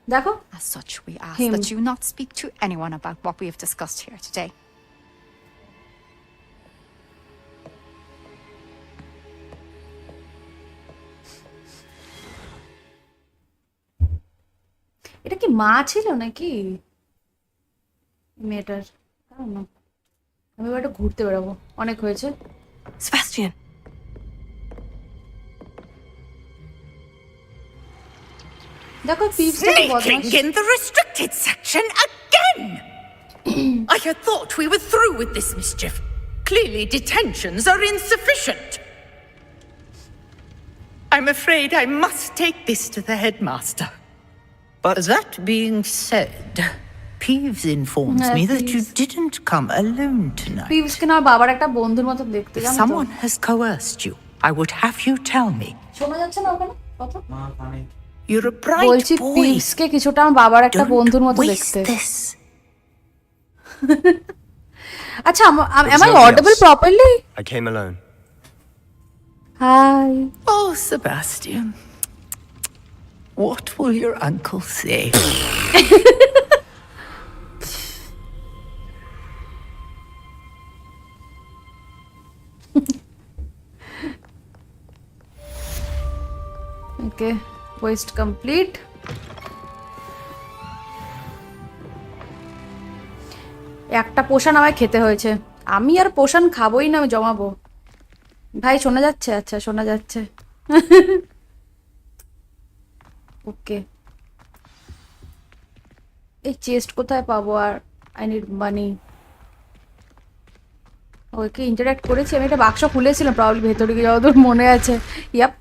দেখো As such, we ask Him. that you not speak to anyone about what we have discussed here today. এটা কি মা ছিল নাকি মেয়েটার জানো না আমি এবার একটু ঘুরতে বেরোবো অনেক হয়েছে Sebastian. দেখো পিপসটা বদমাশ Sneaking in the restricted section again! I had thought we were through with this mischief. Clearly, detentions are insufficient. I'm afraid I must take this to the headmaster. But that being said, Peeves informs me that you didn't come alone tonight. পিপস কে না বাবার একটা বন্ধুর মতো দেখতে If জানো তো someone has coerced you, I would have you tell me. শোনা যাচ্ছে না ওখানে কথা You're a bright বলছি boy. পিপস কে কিছুটা আমার বাবার একটা বন্ধুর মতো দেখতে আচ্ছা am I audible properly? I came alone. Hi. Oh, Sebastian. What will your uncle say? Okay, quest complete. একটা পোষণ আমায় খেতে হয়েছে আমি আর পোষণ খাবোই না আমি জমাবো ভাই শোনা যাচ্ছে আচ্ছা শোনা যাচ্ছে ওকে এই চেস্ট কোথায় পাবো আর I need money okay interact করেছি আমি একটা বাক্স খুলেছিলাম প্রবলি ভেতরে গিয়ে যতদূর মনে আছে ইয়াপ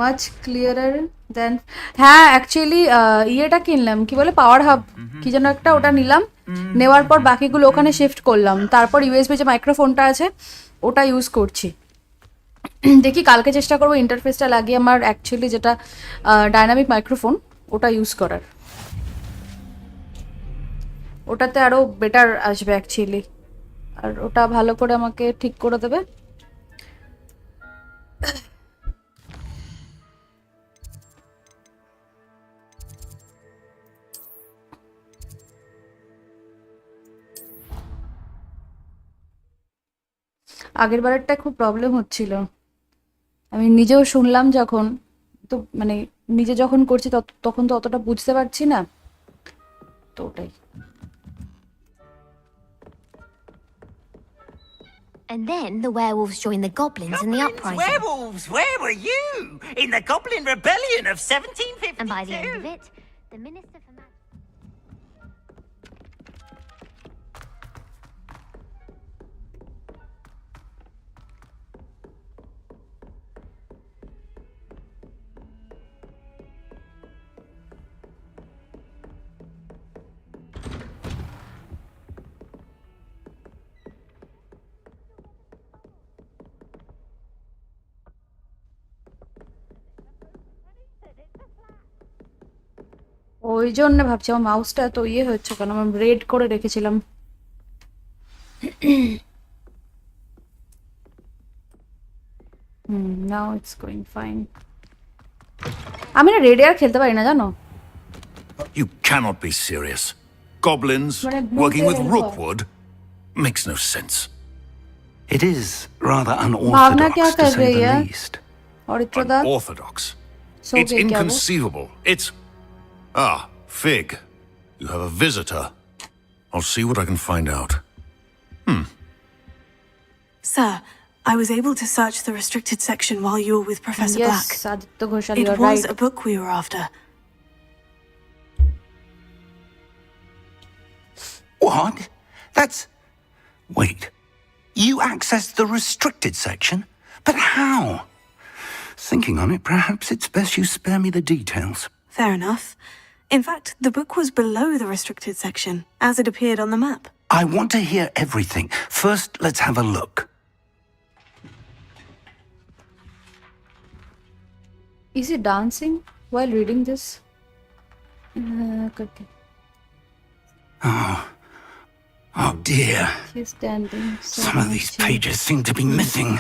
মাচ ক্লিয়ারার দেন হ্যাঁ অ্যাকচুয়ালি ইয়েটা কিনলাম কি বলে পাওয়ার হাব কি যেন একটা ওটা নিলাম নেওয়ার পর বাকিগুলো ওখানে শিফট করলাম তারপর ইউএসবি যে মাইক্রোফোনটা আছে ওটা ইউজ করছি দেখি কালকে চেষ্টা করবো ইন্টারফেসটা লাগিয়ে আমার অ্যাকচুয়ালি যেটা ডাইনামিক মাইক্রোফোন ওটা ইউজ করার ওটাতে আরও বেটার আসবে অ্যাকচুয়ালি আর ওটা ভালো করে আমাকে ঠিক করে দেবে আগের বারেরটা খুব প্রবলেম হচ্ছিল আমি নিজেও শুনলাম যখন তো মানে নিজে যখন করছি তখন তো অতটা বুঝতে পারছি না তো ওটাই And then the werewolves joined the goblins in the uprising. Werewolves, where were you? In the Goblin Rebellion of 1752? And by the end of it, the Minister for Magic... ওই জন্য ভাবছি আমার মাউসটা এত ইয়ে হচ্ছে কেন আমি রেড করে রেখেছিলাম Now it's going fine. আমি না রেডি আর খেলতে পারি না জানো? You cannot be serious. Goblins working with Rookwood makes no sense. It is rather unorthodox, to say the least. Unorthodox. It's inconceivable. It's... Ah, Fig. You have a visitor. I'll see what I can find out. Sir, I was able to search the restricted section while you were with Professor Black. It was a book we were after. What? That's... Wait. You accessed the restricted section? But how? Thinking on it, perhaps it's best you spare me the details. Fair enough. In fact, the book was below the restricted section, as it appeared on the map. I want to hear everything. First, let's have a look. Is he dancing while reading this? Okay. Oh dear. He's standing. Some of these pages seem to be missing.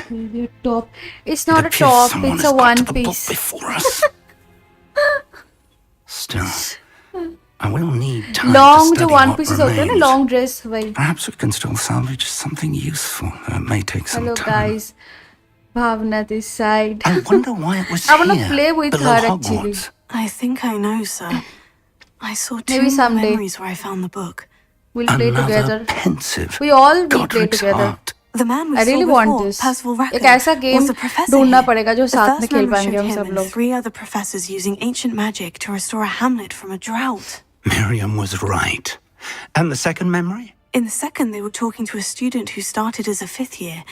Top. It's not a top, it's a one piece. Before us. Still, I will need time long to study one what pieces remains. hote long dress. Perhaps we can still salvage something useful. It may take some Hello time. guys. Bhavna this side. I wonder why it was I wanna here, play with below her Hogwarts. actually. I think I know, sir. I saw Maybe two someday. memories where I found the book. We'll play Another together. pensive. We all will play Godric's together. heart. The man we I really saw want before, this. Percival Rackham, एक ऐसा was game the professor ढूंढना here. पड़ेगा जो The साथ first में खेल memory पाएंगे showed हम him सब and लोग. 3 other professors using ancient magic to restore a hamlet from a drought. Miriam was right. And the second memory? In the second, they were talking to a student who started as a 5th year,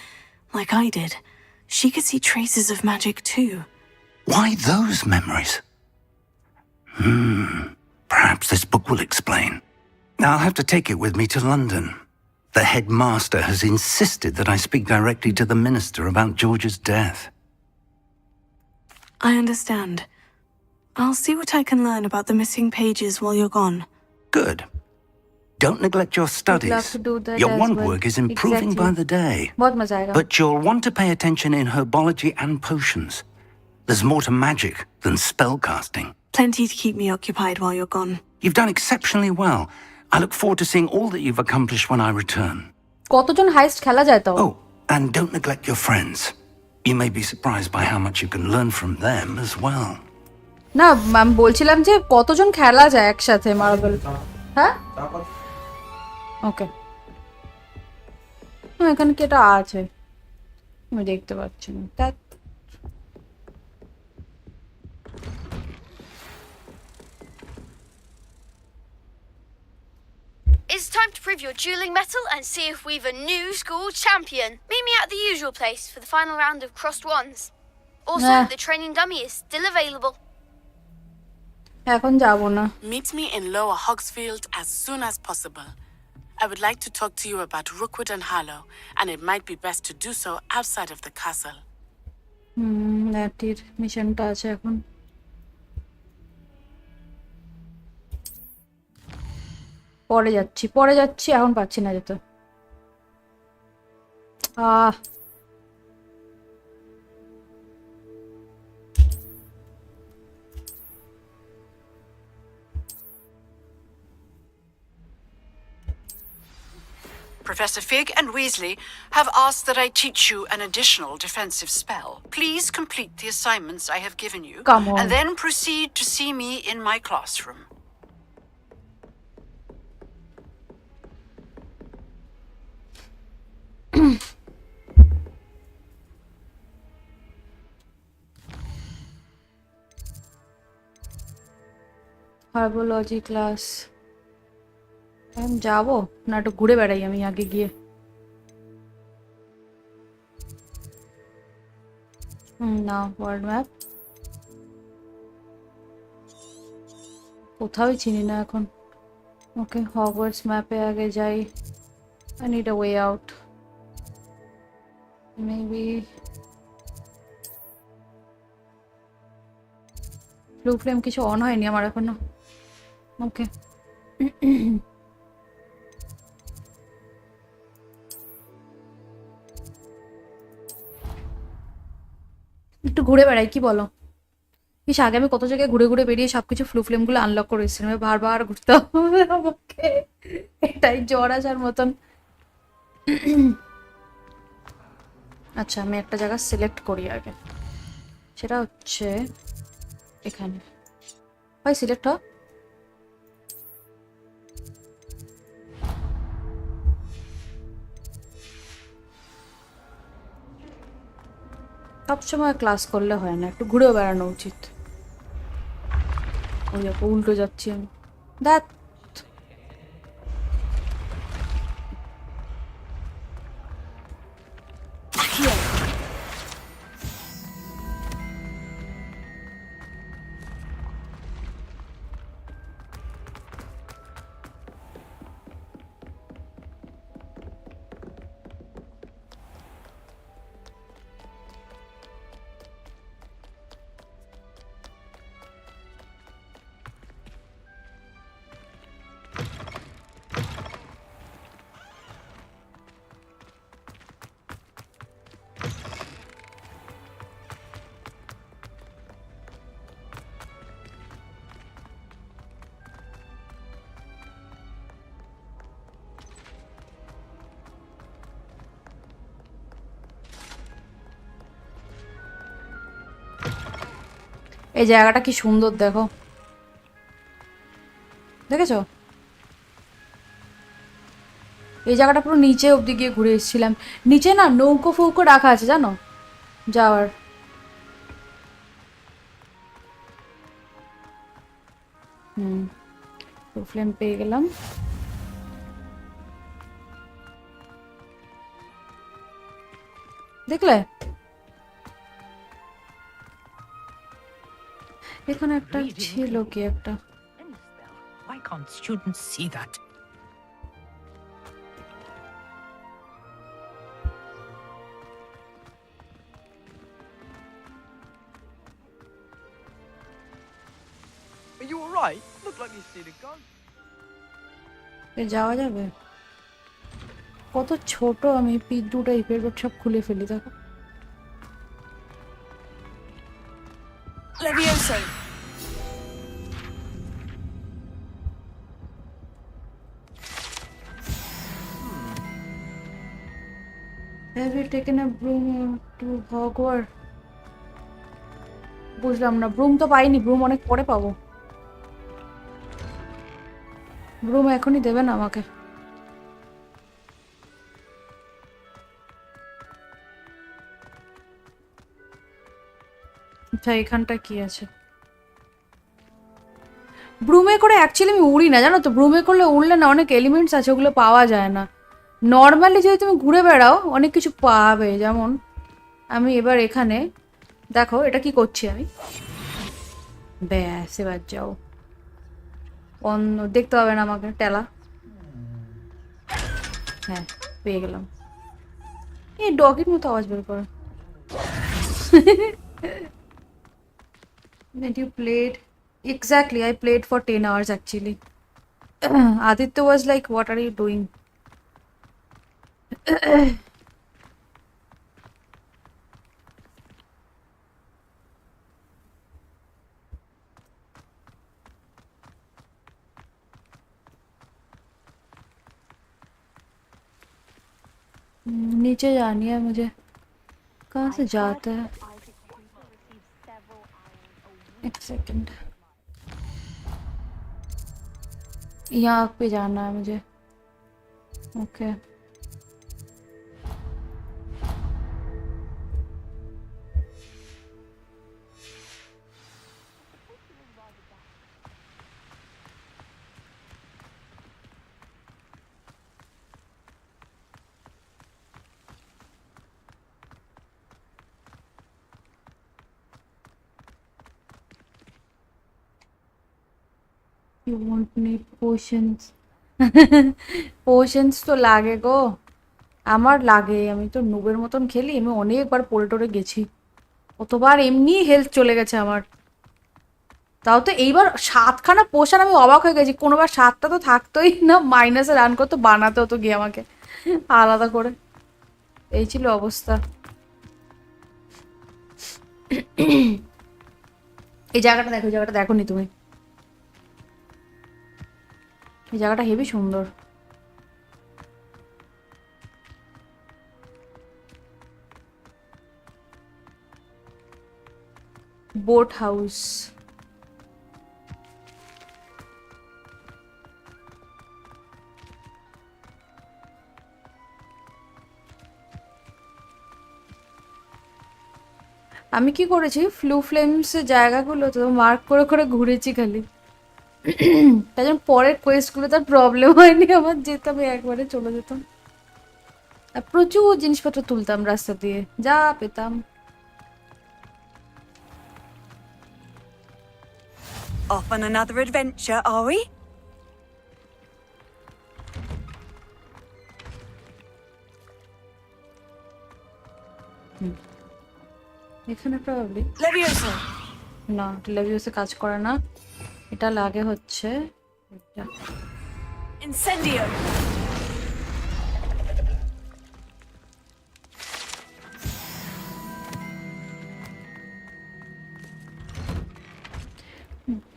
like I did. She could see traces of magic too. Why those memories? Perhaps this book will explain. I'll have to take it with me to London. The headmaster has insisted that I speak directly to the minister about George's death. I understand. I'll see what I can learn about the missing pages while you're gone. Good. Don't neglect your studies. to do that Your as wand well. work is improving Exactly. by the day. बहुत मजा आएगा. But you'll want to pay attention in herbology and potions. There's more to magic than spellcasting. Plenty to keep me occupied while you're gone. You've done exceptionally well. I look forward to seeing all that you've accomplished when I return. কতজন highest খেলা যায় তো? Oh, and don't neglect your friends. You may be surprised by how much you can learn from them as well. না আমি বলছিলাম যে কতজন খেলা যায় একসাথে মার্বেল? হ্যাঁ? ওকে. এখানে কি এটা আছে? আমি দেখতে পাচ্ছি না. It's time to prove your dueling mettle and see if we've a new school champion. Meet me at the usual place for the final round of crossed wands. Also, the training dummy is still available. এখন যাব না. Meet me in Lower Hogsfield as soon as possible. I would like to talk to you about Rookwood and Harlow, and it might be best to do so outside of the castle. ন্যাটির মিশনটা আছে এখন. পরে যাচ্ছি এখন পাচ্ছি না যেতে. Professor Fig and Weasley have asked that I teach you an additional defensive spell. Please complete the assignments I have given you, Come on. and then proceed to see me in my classroom. Herbology class. আমি যাবো না একটু ঘুরে বেড়াই আমি আগে গিয়ে. না ওয়ার্ল্ড ম্যাপ কোথাও চিনি না এখন. ওকে হগওয়ার্টস ম্যাপে আগে যাই. I need a way out. Maybe blue flame কিছু অন হয়নি আমার এখনো. ওকে একটু ঘুরে বেড়াই, কি বলো? ইস, আগে আমি কত জায়গায় ঘুরে ঘুরে বেরিয়ে সবকিছু ফ্লেমগুলো আনলক করে এসেছিলাম, বারবার ঘুরতে হবে আমাকে। এটাই জ্বর আসার মতন। আচ্ছা, আমি একটা জায়গা সিলেক্ট করি আগে, সেটা হচ্ছে এখানে। ভাই সিলেক্ট হ। সবসময় ক্লাস করলে হয় না, একটু ঘুরেও বেড়ানো উচিত। ওই দেখো উল্টো যাচ্ছি আমি, দেখ। এই জায়গাটা কি সুন্দর দেখো, দেখেছো? এই জায়গাটা পুরো নিচে অবধি গিয়ে ঘুরে এসেছিলাম। নিচে না নৌকো ফৌকো রাখা আছে জানো, যাওয়ার। ফ্লেম পেয়ে গেলাম। দেখলে এখানে একটা ছিল কি একটা। Why can't students see that? Are you alright? Look like you've seen a ghost. যাওয়া যাবে? কত ছোট আমি, P.2 টাইপের, বাট সব খুলে ফেলি দেখো। Levioso. Have you taken a broom to Hogwarts? বুঝলাম না, ব্রুম তো পাইনি, ব্রুম অনেক পরে পাবো। ব্রুম এখনই দেবে না আমাকে। আচ্ছা, এখানটা কি আছে? ব্রুমে করে অ্যাকচুয়ালি আমি উড়ি না, জানো তো। ব্রুমে করলে উড়লে না অনেক এলিমেন্টস আছে, ওগুলো পাওয়া যায় না। নর্মালি যদি তুমি ঘুরে বেড়াও অনেক কিছু পাবে। যেমন আমি এবার এখানে দেখো, এটা কি করছি আমি। ব্যাস, এবার যাও, অন্য দেখতে হবে না আমাকে। টেলা, হ্যাঁ পেয়ে গেলাম। এই ডগের মতো আওয়াজ বের করে। When you played, exactly, I played for 10 hours actually. Aditya was like, what are you doing? नीचे जानी है मुझे, कहाँ से जाता है? एक सेकंड, यहाँ पे जाना है मुझे। Okay You won't need potions. পোশনস তো লাগে গো, আমার লাগে। আমি তো নুবের মতন খেলি, আমি অনেকবার পড়ে টরে গেছি, কতবার এমনি হেলথ চলে গেছে আমার। তাও তো এইবার 7খানা পোশন, আমি অবাক হয়ে গেছি। কোনোবার 7টা তো থাকতোই না, মাইনাসে রান করতো, বানাতে হতো গিয়ে আমাকে আলাদা করে। এই ছিল অবস্থা। এই জায়গাটা দেখো, এই জায়গাটা দেখো নি তুমি? এই জায়গাটা হেবি সুন্দর। Boat house. আমি কি করেছি, ফ্লু ফ্লেমস জায়গাগুলো তো মার্ক করে করে ঘুরেছি খালি। তাই জন্য পরের কোয়েস্টগুলো তার প্রবলেম হয়নি আমার, যেতাম একবারে চলে যেতাম। আর প্রচুর জিনিসপত্র তুলতাম রাস্তা দিয়ে, যা পেতাম। Off on another adventure, are we? এখানে প্রবাবলি Leviosa. না, লেভিওসে কাজ করে না। এটা লাগে হচ্ছে এটা। Incendio.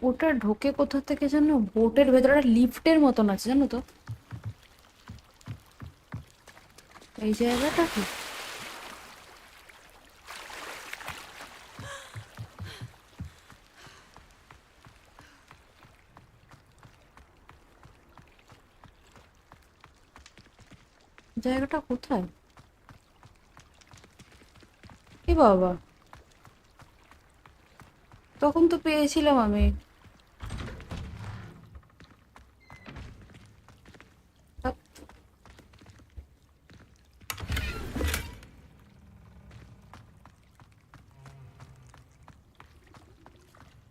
ওটা ঢোকে কোথা থেকে জানো? বোটের ভেতরে একটা লিফটের মতন আছে জানো তো? এই জায়গাটা কি? জায়গাটা কোথায়? এ বাবা, তখন তো পেয়েছিলাম আমি।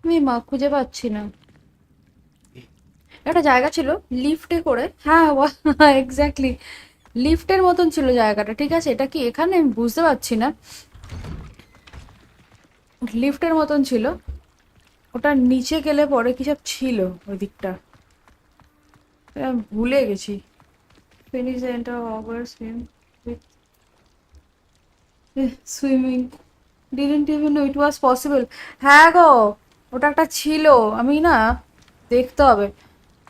আমি মা খুঁজে পাচ্ছি না। একটা জায়গা ছিল লিফটে করে, হ্যাঁ এক্স্যাক্টলি লিফটের মতন ছিল জায়গাটা, ঠিক আছে? এটা কি এখানে? আমি বুঝতে পারছি না। লিফটের মতন ছিল, ওটার নিচে গেলে পরে কি সব ছিল ওই দিকটা, ভুলে গেছি। Finish the enter over swimming didn't even know it was possible. হ্যাঁ গো, ওটা একটা ছিল, আমি না দেখতে হবে,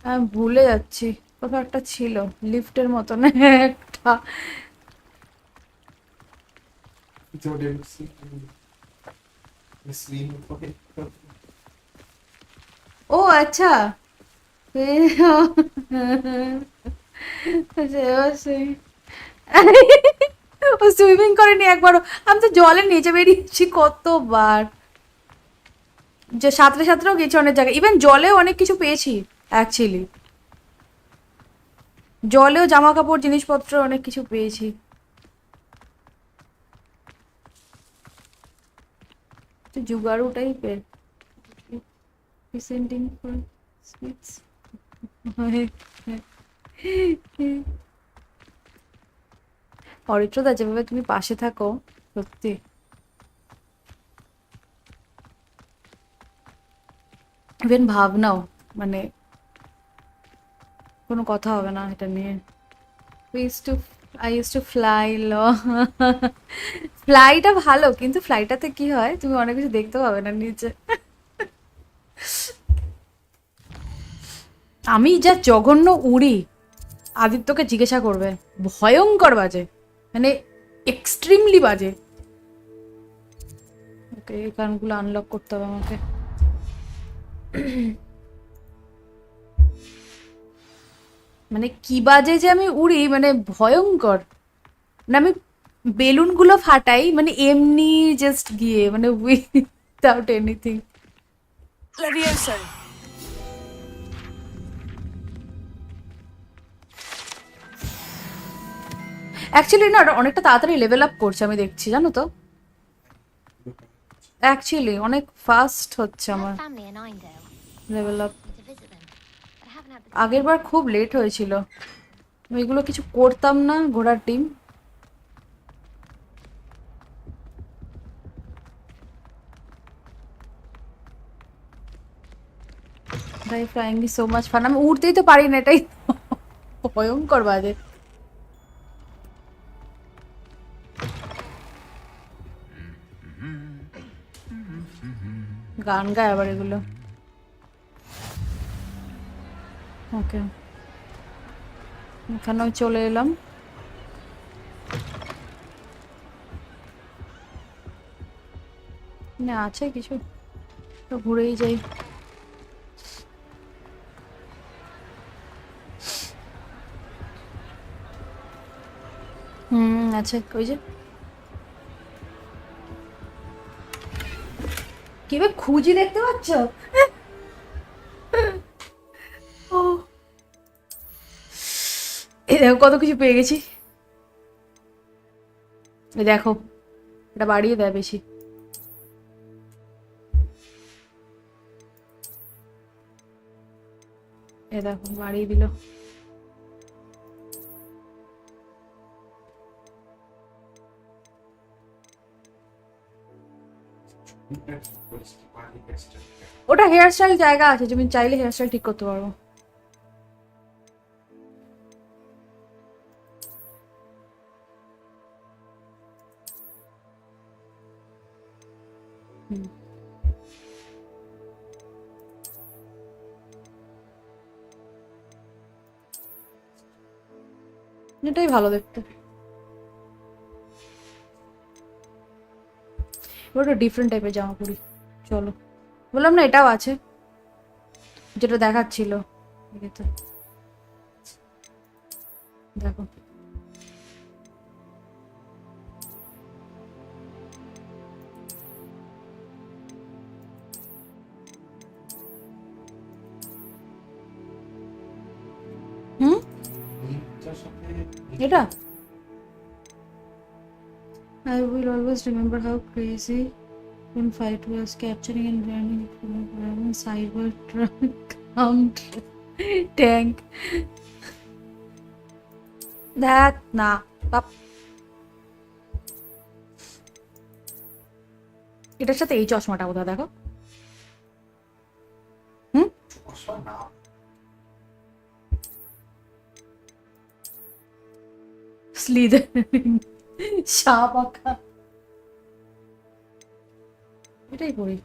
আমি ভুলে যাচ্ছি। কোথাও একটা ছিল লিফটের মতন একটা। ও আচ্ছা, ও সুইমিং করেনি একবারও। আমি তো জলের নিচে বেরিয়েছি কতবার, যে সাঁতরে সাঁতরেও গেছি অনেক জায়গায়, ইভেন জলেও অনেক কিছু পেয়েছি অ্যাকচুয়ালি। জলেও জামা কাপড় জিনিসপত্র অনেক কিছু পেয়েছি। জুগাড়ু টাইপের প্রেজেন্টিং ফর সুইটস। অরিত্রদা, যেভাবে তুমি পাশে থাকো সত্যি ইভেন ভাবনাও, মানে কোনো কথা হবে না এটা নিয়ে। I used to fly ফ্লাইটা ভালো, কিন্তু ফ্লাইটাতে কি হয়, তুমি অনেক কিছু দেখতে পাবে না নিচে। আমি যা জঘন্য উড়ি, আদিত্যকে জিজ্ঞাসা করবে, ভয়ঙ্কর বাজে, মানে এক্সট্রিমলি বাজে। ওকে, এই কারণগুলো আনলক করতে হবে আমাকে। মানে কি বাজে যে আমি উড়ি, মানে ভয়ঙ্কর। না আমি বেলুনগুলো ফাটাই মানে এমনি জাস্ট গিয়ে, মানে উইদাউট এনিথিং। Leviosa. অ্যাকচুয়ালি না, ওটা অনেকটা তাড়াতাড়ি লেভেল আপ করছে আমি দেখছি, জানো তো? অ্যাকচুয়ালি অনেক ফাস্ট হচ্ছে আমার লেভেল আপ। আগের বার খুব লেট হয়েছিল, এগুলো কিছু করতাম না। ঘোড়ার টিম ভাই, flying is so much fun. আমি উঠতেই তো পারি না, এটাই ভয়ঙ্কর বাজে। গান গায় আবার এগুলো। ওকে, এখানেও চলে এলাম। না আছে কিছু, তো ঘুরেই যাই। আছে ওই যে কিভাবে খুঁজি দেখতে পাচ্ছ? ও এই দেখো কত কিছু পেয়ে গেছি। এই দেখো এটা বাড়িয়ে দেয় বেশি। এ দেখো বাড়িয়ে দিল। ওটা হেয়ার স্টাইল জায়গা আছে, তুমি চাইলে হেয়ার স্টাইল ঠিক করতে পারবো। এটাই ভালো দেখতে। ওটা ডিফারেন্ট টাইপের জামা পরি, চলো। বললাম না এটাও আছে যেটা দেখাচ্ছিল। দেখো এটা I will always remember how crazy when fight was capturing and running from cyber truck tank. That nah. এটার সাথে এই চশমাটা কোথাও দেখো। স্লিদারিং সাপ আঁকা, এটাই পড়ি।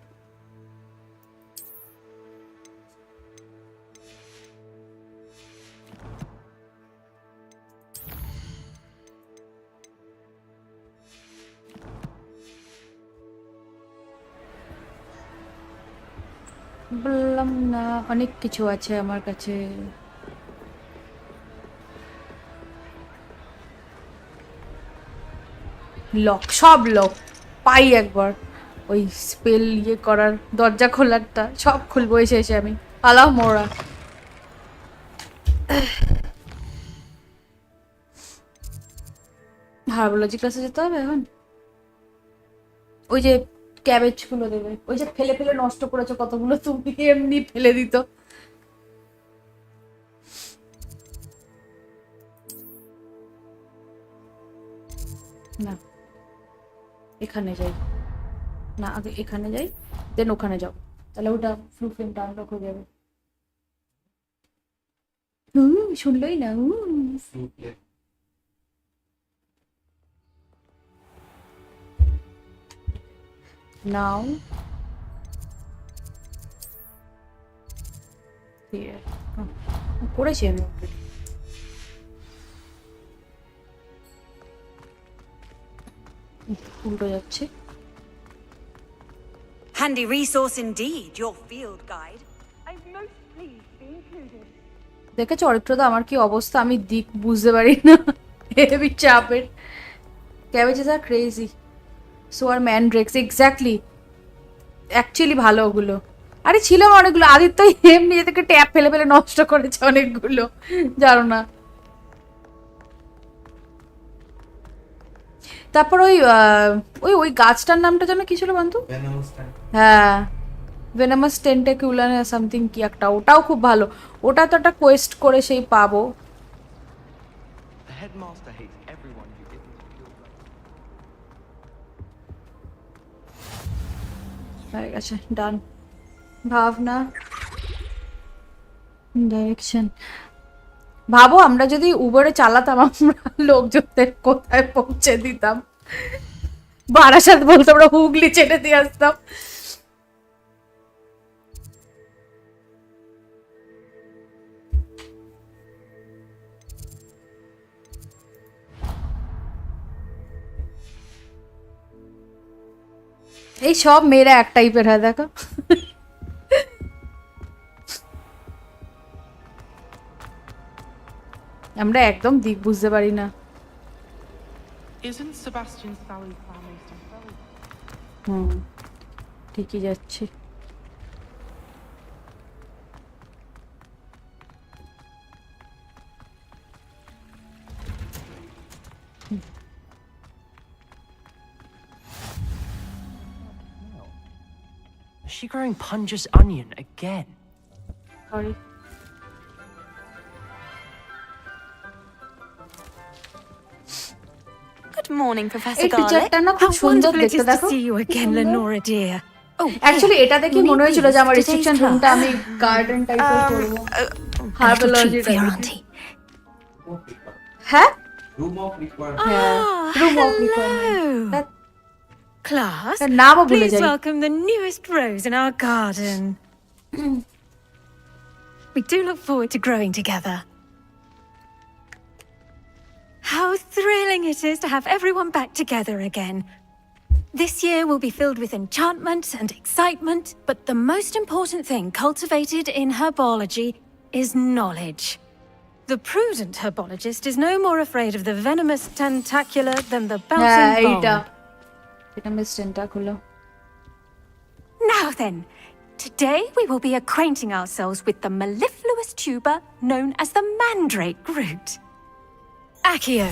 বললাম না অনেক কিছু আছে আমার কাছে। লক, সব লক পাই একবার। ওই স্পেল ইয়ে করার দরজা খোলারটা সব খুলবো এসে এসে আমি। আলাহ মোরা হার্বোলজি ক্লাসে যেতে হবে এখন। ওই যে ক্যাবেজ গুলো দেবে, ওই যে ফেলে ফেলে নষ্ট করেছো কতগুলো তুমি, এমনি ফেলে দিত। না এখানে যাই না, আগে এখানে যাই দেন ওখানে যাও, তাহলে ওটা ফুল ফ্রেমটা আনলক হয়ে যাবে। শুনলই না। নাও করেছি আমি অলরেডি। উল্টো যাচ্ছে। Handy resource indeed, your field guide. I'm most pleased to be included. দেখেছো অরিত্রদা আমার কি অবস্থা, আমি দিক বুঝতে পারি না, হেভি চাপের। ক্যাবেজেস আর ক্রেজি, সো আর ম্যান্ড্রেক্স, এক্স্যাক্টলি অ্যাকচুয়ালি ভালো ওগুলো। আরে ছিল অনেকগুলো, আদিত্য এমনি থেকে ট্যাপ ফেলে ফেলে নষ্ট করেছে অনেকগুলো, জানো না। তারপর ওই ওই ওই গাছটার নামটা যেন কি ছিল বন্ধু? হ্যাঁ ভেনামাস টেন্টাকুলার সামথিং কি একটা, ওটাও খুব ভালো। ওটা তো একটা কোয়েস্ট করে সেই পাবো। হয়ে গেছে, ডান। ভাবনা ডাইরেকশন, ভাবো আমরা যদি উবারে চালাতাম আমরা লোকজনদের কোথায় পৌঁছে দিতাম। বারাসাত বলতে আমরা হুগলি ছেড়ে দিয়ে আসতাম। এই সব মেয়েরা এক টাইপের হয় দেখো। আমরা একদম দিক বুঝতে পারি না। Isn't Sebastian's Valley family still very? ঠিকই যাচ্ছে। Is she growing Punja's onion again? Sorry. Good morning, Professor এই টিচারটা না খুব সুন্দর দেখতে দেখো। See you again, Lenora dear. Actually এটা দেখে মনে হয়েছিল যে আমার রেস্ট্রিকশন রুমটা আমি গার্ডেন টাইপের করব। হার্বালজি টাইপের। হ্যাঁ? Room of requirement. Room of requirement. Class, নামও ভুলে please যাই। welcome the newest rose in our garden. We do look forward to growing together. How thrilling it is to have everyone back together again. This year will be filled with enchantment and excitement, but the most important thing cultivated in herbology is knowledge. The prudent herbologist is no more afraid of the venomous tentacular than the bouncing bulb. Now then, today we will be acquainting ourselves with the mellifluous tuber known as the mandrake root. Accio.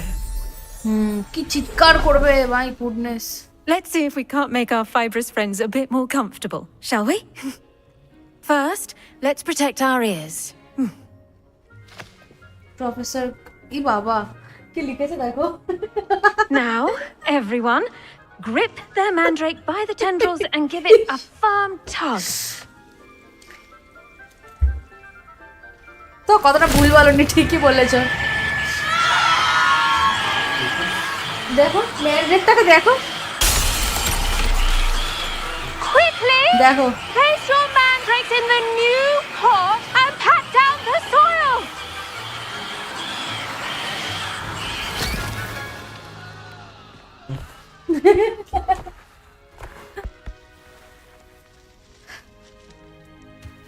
কি চিৎকার করবে, my goodness. Let's see if we can't make our fibrous friends a bit more comfortable, shall we? First, let's protect our ears. Professor, ই বাবা, কি লিখেছে দেখো। Now, everyone, grip their mandrake by the tendrils and give it a firm tug. তো কথাটা ভুল বলনি, ঠিকই বলেছো। দেখো ম্যান্ড্রেকটাকে দেখো। Quickly! দেখো। Place your mandrakes in the new pot and pat down the soil!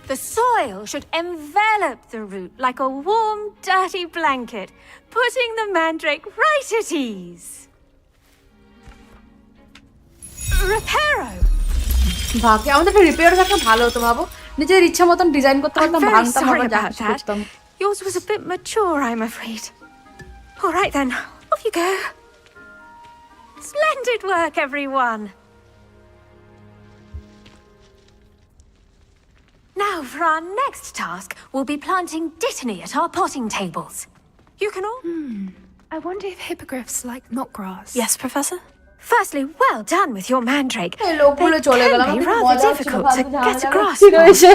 The soil should envelop the root like a warm, dirty blanket, putting the mandrake right at ease. Reparo! ভাগে আমাদের একটা repair থাকলে ভালো হতো, ভাবো নিজের ইচ্ছা মতন ডিজাইন করতে পারতাম, I'm very ভাঙতাম sorry আবার যা about কিছু that. করতাম। Yours was a bit mature, I'm afraid. All right then, off you go. Splendid work, everyone. Now, for our next task, we'll be planting dittany at our potting tables. You can all... I wonder if hippogriffs like knotgrass. Yes, Professor? Firstly, well done with your mandrake. এই লোকগুলো চলে গেল, They আমার can be খুব rather মজা হচ্ছিল, difficult ভাবছি to ঝামেলা get a grasp করছি of. রয়েছে।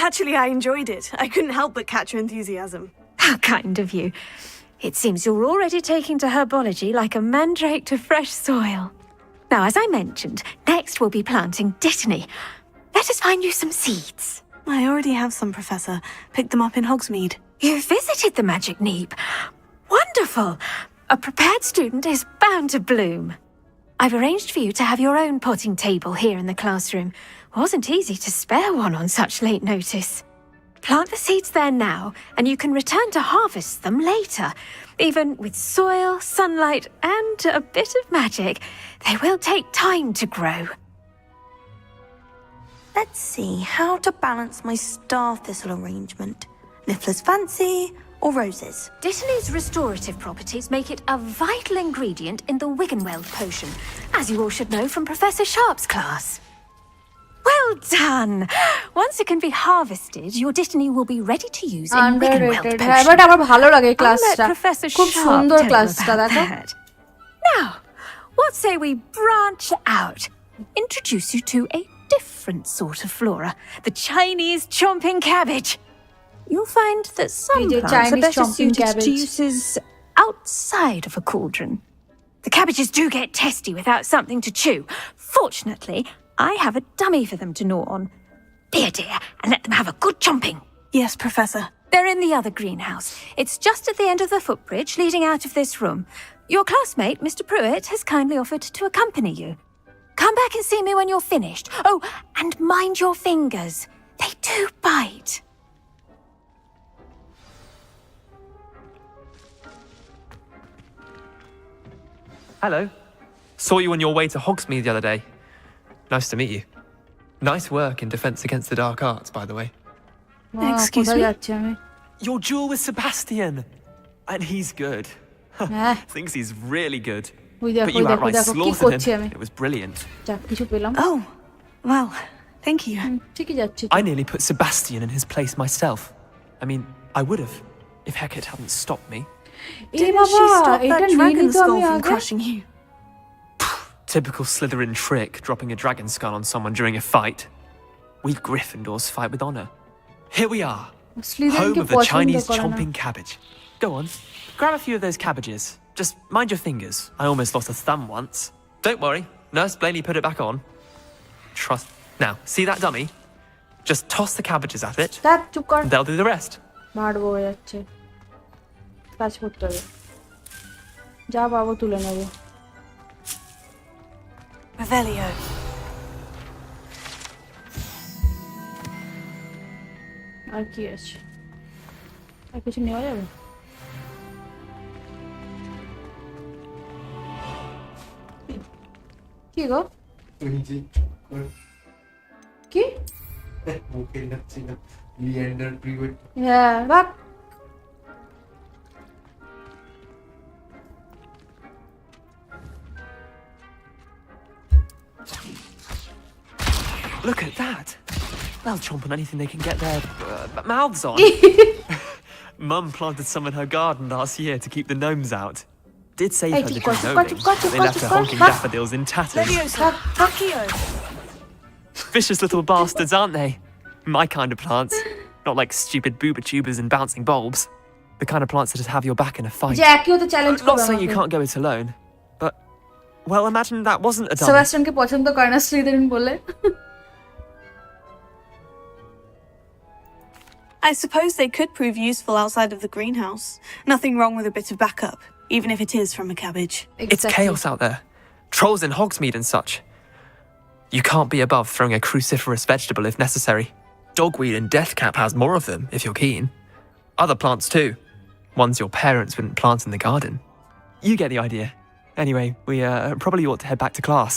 Actually, I enjoyed it. I couldn't help but catch your enthusiasm. How kind of you. It seems you're already taking to herbology like a mandrake to fresh soil. Now, as I mentioned, next we'll be planting dittany. Let us find you some seeds. I already have some, Professor. Picked them up in Hogsmeade. You visited the magic neep. Wonderful. A prepared student is bound to bloom. I've arranged for you to have your own potting table here in the classroom. Wasn't easy to spare one on such late notice. Plant the seeds there now, and you can return to harvest them later. Even with soil, sunlight, and a bit of magic, they will take time to grow. Let's see how to balance my star thistle arrangement. Niffler's fancy or roses? Dittany's restorative properties make it a vital ingredient in the Wiggenweld potion, as you all should know from Professor Sharp's class. Well done! Once it can be harvested, your dittany will be ready to use in Wiggenweld Underrated. potion. But আমার ভালো লাগে এই I'll let ক্লাসটা। Professor খুব Sharp সুন্দর tell you ক্লাসটা about দেখো। that. Now, what say we branch out? Introduce you to a different sort of flora, the Chinese chomping cabbage. You'll find that some এই যে plants are Chinese better chomping suited to cabbage। uses outside of a cauldron. The cabbages do get testy without something to chew. Fortunately, I have a dummy for them to gnaw on. Be a dear and let them have a good chomping. Yes, Professor. They're in the other greenhouse. It's just at the end of the footbridge leading out of this room. Your classmate, Mr. Pruitt, has kindly offered to accompany you. Come back and see me when you're finished. Oh, and mind your fingers. They do bite. Hello. Saw you on your way to Hogsmeade the other day. Nice to meet you. Nice work in Defense Against the Dark Arts, by the way. Excuse me? Your duel with Sebastian. And he's good. Thinks he's really good. But you outright slaughtered him. It was brilliant. Oh, well, thank you. I nearly put Sebastian in his place myself. I mean, I would have, if Hecate hadn't stopped me. Didn't she stop that dragon skull from crushing you? Typical Slytherin trick, dropping a dragon skull on someone during a fight. We Gryffindors fight with honor. Here we are, home of the Chinese chomping cabbage. Go on, grab a few of those cabbages. Just mind your fingers. I almost lost a thumb once. Don't worry, Nurse Blaney put it back on. Trust. Now, see that dummy? Just toss the cabbages at it. They'll do the rest. Revelio. আর কি আছে? আর কিছু নেওয়া যাবে? কি গো? কি? মুখে লাগছিল Leander private. হ্যাঁ, বাক। Look at that. They'll chomp on anything they can get their mouths on. Mum planted some in her garden last year to keep the gnomes out. Did save her little gnoming, but they left her honking daffodils in tatters. Vicious little bastards, aren't they? My kind of plants. Not like stupid booba tubers and bouncing bulbs. The kind of plants that just have your back in a fight. Not saying you can't go it alone, but, well, imagine that wasn't a dummy. Sebastian ke পছন্দ করে না Slytherin বলে। I suppose they could prove useful outside of the greenhouse. Nothing wrong with a bit of backup, even if it is from a cabbage. It's chaos out there. Trolls in Hogsmeade and such. You can't be above throwing a cruciferous vegetable if necessary. Dogweed and deathcap has more of them, if you're keen. Other plants too. Ones your parents wouldn't plant in the garden. You get the idea. Anyway, we probably ought to head back to class.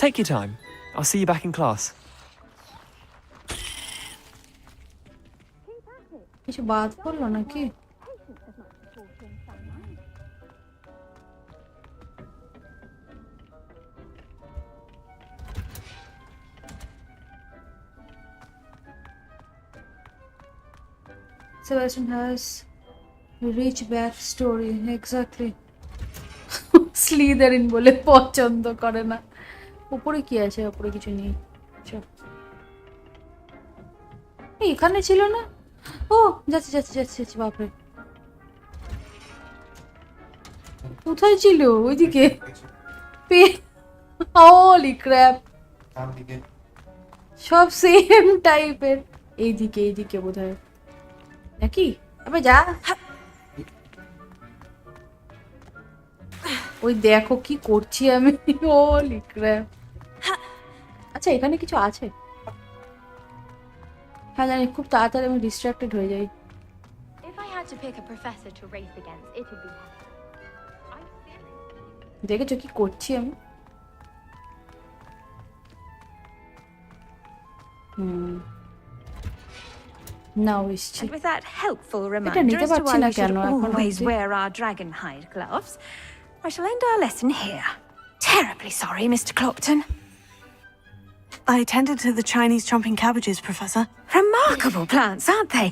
Take your time. I'll see you back in class. কিছু বাদ পড়লো নাকি? Sebastian has a rich backstory. Exactly. Slytherin বলে পছন্দ করে না। উপরে কি আছে? উপরে কিছু নেই। এখানে ছিল না? ও যাচ্ছে বাপরে। কোথায় ছিল? ওইদিকে। হোলি ক্র্যাপ। সব সেম টাইপের। এইদিকে বোধহয়। নাকি? আবে যা। ওই দেখো কি করছি আমি। হোলি ক্র্যাপ। আচ্ছা এখানে কিছু আছে? হ্যাঁ জানি, খুব তাড়াতাড়ি আমি ডিস্ট্রাক্টেড হয়ে যাই। দেখেছো কি করছি আমি? নাও এসছি। And with that helpful reminder as to why we should always wear our dragon hide gloves, I shall end our lesson here. Terribly sorry, Mr. Clopton. I attended to the Chinese chomping cabbages, Professor. Remarkable plants, aren't they?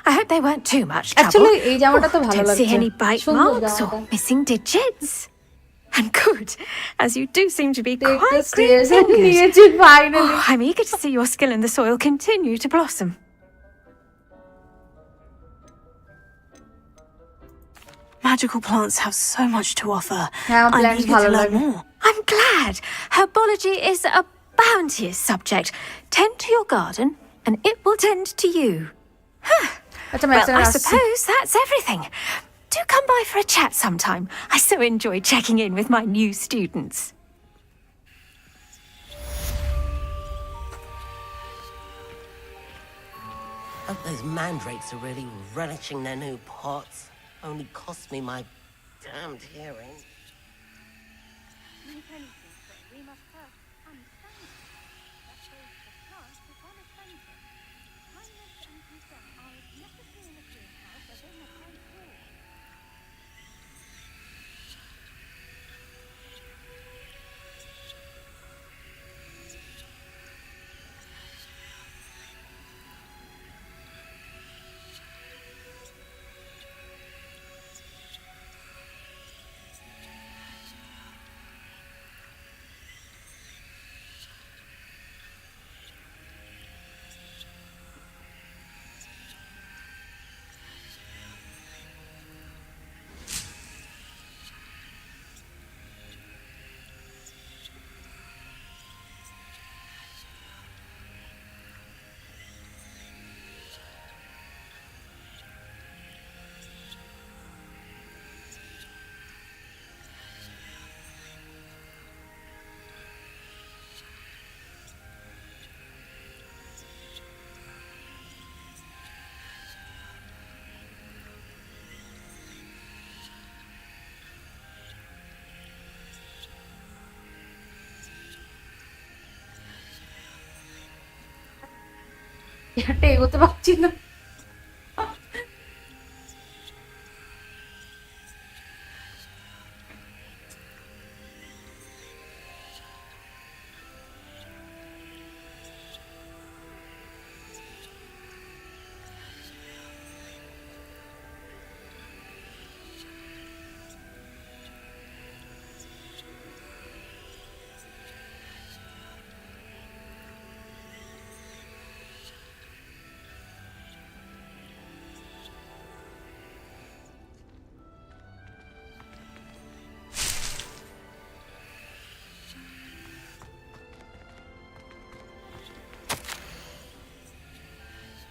I hope they weren't too much trouble. Actually, এই জামাটা তো ভালো লাগছে। Don't see any bite marks or missing digits. And good, as you do seem to be quite great fingers. Finally. Oh, I'm eager to see your skill in the soil continue to blossom. Magical plants have so much to offer. I'm eager to learn more. I'm glad. Herbology is a bounteous subject. Tend to your garden, and it will tend to you. Well, I suppose that's everything. Do come by for a chat sometime. I so enjoy checking in with my new students. Hope those mandrakes are really relishing their new pots. Only cost me my damned hearing. এটা এগোতে পারছি না।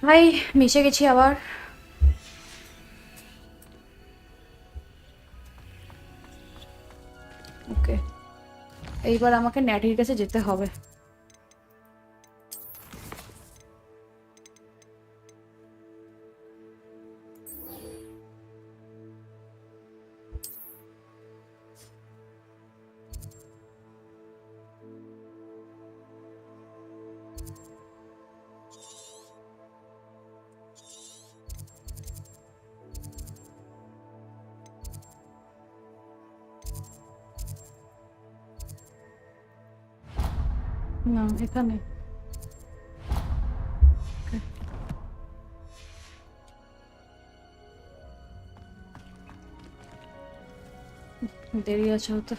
ভাই মিশে গেছি আবার। ওকে, এইবার আমাকে ন্যাটির কাছে যেতে হবে। না এখানে দেরি আছে হতে।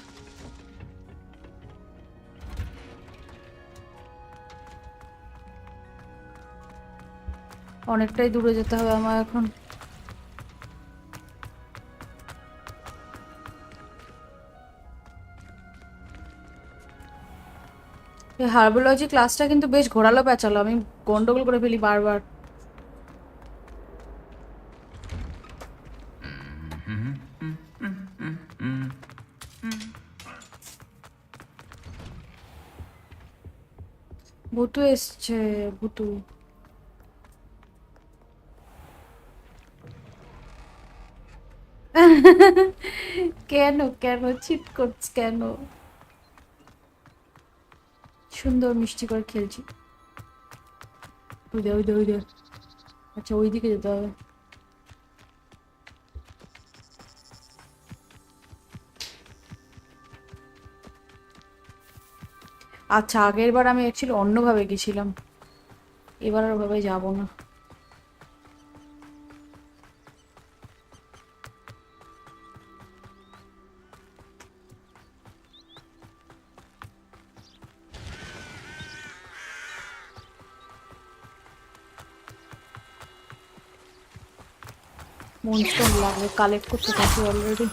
অনেকটাই দূরে যেতে হবে আমার এখন। এই হার্বোলজি ক্লাসটা কিন্তু বেশ ঘোরালো পেঁচালো, আমি গন্ডগোল করে ফেলি বারবার। ভুতু এসছে, ভুতু। কেন কেন চিট করছ কেন? সুন্দর মিষ্টি করে খেলছি। ওই দে ওই দে ওই দে। আচ্ছা ওই দিকে যেতে হবে। আচ্ছা আগের বার আমি অ্যাকচুয়ালি অন্যভাবে গেছিলাম, এবার আর ওভাবে যাবো না। মনস্টার লাগবে, কালেক্ট করতে থাকি অলরেডি।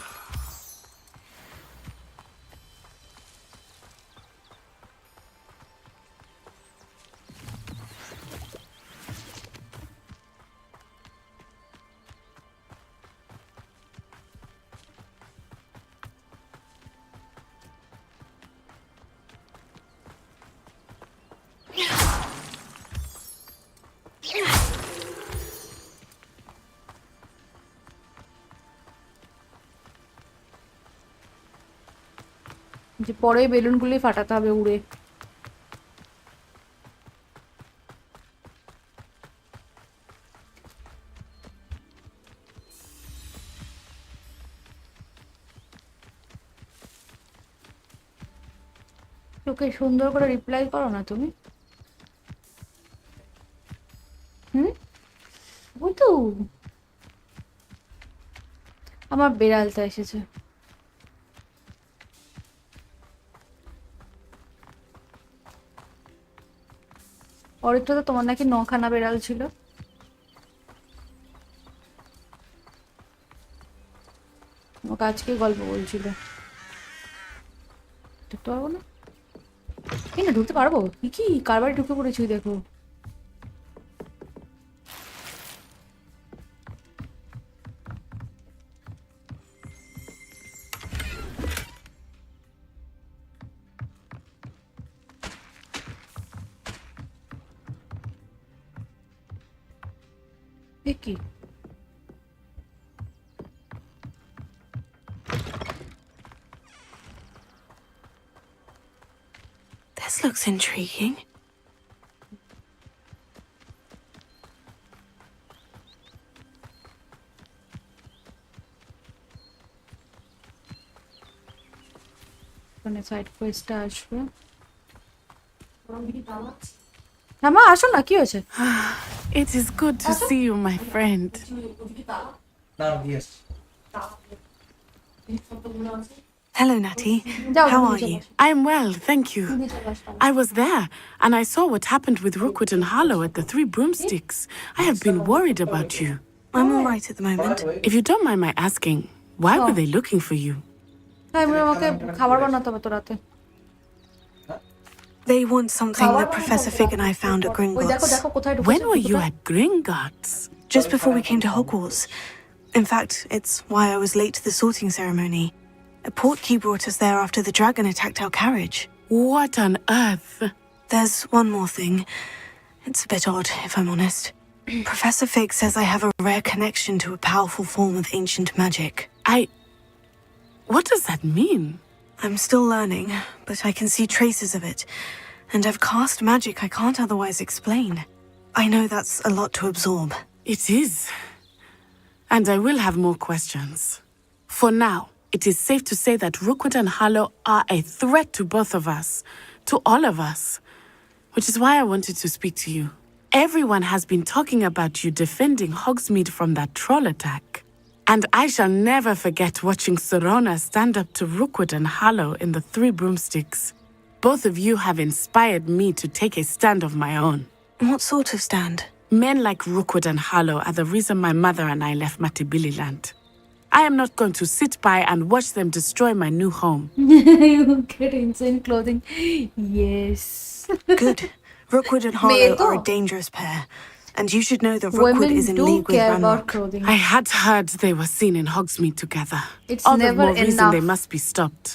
যে পরে বেলুনগুলি ফাটাতে হবে উড়ে। ওকে সুন্দর করে রিপ্লাই করো না তুমি। ওই তো আমার বেড়ালটা এসেছে। অরিত্র তো তোমার নাকি 9খানা বেড়াল ছিল। ওকে আজকে গল্প বলছিল। ঢুকতে পারবো না? এই না ঢুকতে পারবো? কি কার বাড়ি ঢুকে পড়েছি দেখো। কি This looks intriguing. মানে সাইড কোয়েস্টটা আসবে। মা আসো না, কি হয়েছে? It is good to see you, my friend. Hello, Natty. How are you? I'm well, thank you. I was there, and I saw what happened with Rookwood and Harlow at the Three Broomsticks. I have been worried about you. I'm all right at the moment. If you don't mind my asking, why were they looking for you? They want something that Professor Fig and I found at Gringotts. When were you at Gringotts? Just before we came to Hogwarts. In fact, it's why I was late to the sorting ceremony. A portkey brought us there after the dragon attacked our carriage. What on earth? There's one more thing. It's a bit odd, if I'm honest. Professor Fig says I have a rare connection to a powerful form of ancient magic. What does that mean? I'm still learning, but I can see traces of it. And I've cast magic I can't otherwise explain. I know that's a lot to absorb. It is. And I will have more questions. For now, it is safe to say that Rookwood and Harlow are a threat to both of us. To all of us. Which is why I wanted to speak to you. Everyone has been talking about you defending Hogsmeade from that troll attack. And I shall never forget watching Serona stand up to Rookwood and Harlow in the Three Broomsticks. Both of you have inspired me to take a stand of my own. What sort of stand? Men like Rookwood and Harlow are the reason my mother and I left Matibililand. I am not going to sit by and watch them destroy my new home. You get insane clothing. Yes. Good. Rookwood and Harlow are a dangerous pair. And you should know that Rookwood is in league with Ranrock. I had heard they were seen in Hogsmeade together. It's all never the more reason enough. they must be stopped.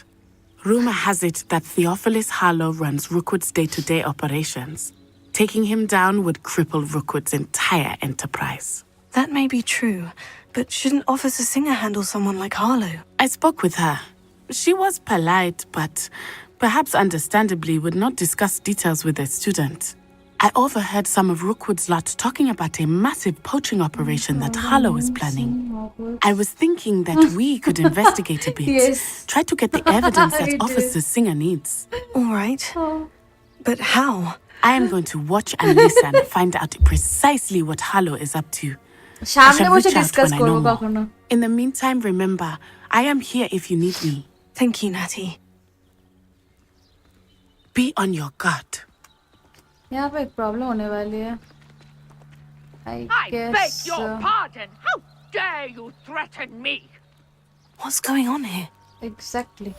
Rumor has it that Theophilus Harlow runs Rookwood's day-to-day operations. Taking him down would cripple Rookwood's entire enterprise. That may be true, but shouldn't Officer Singer handle someone like Harlow? I spoke with her. She was polite, but perhaps understandably would not discuss details with a student. I overheard some of Rookwood's lot talking about a massive poaching operation that Harlow is planning. I was thinking that we could investigate a bit. Yes. Try to get the evidence that Officer Singer needs. All right. But how? I am going to watch and listen, find out precisely what Harlow is up to. I shall reach out when I know more. In the meantime, remember, I am here if you need me. Thank you, Natty. Be on your guard. यहाँ पे एक problem होने वाली है। I beg your pardon. How dare you threaten me? What's going on here? Exactly.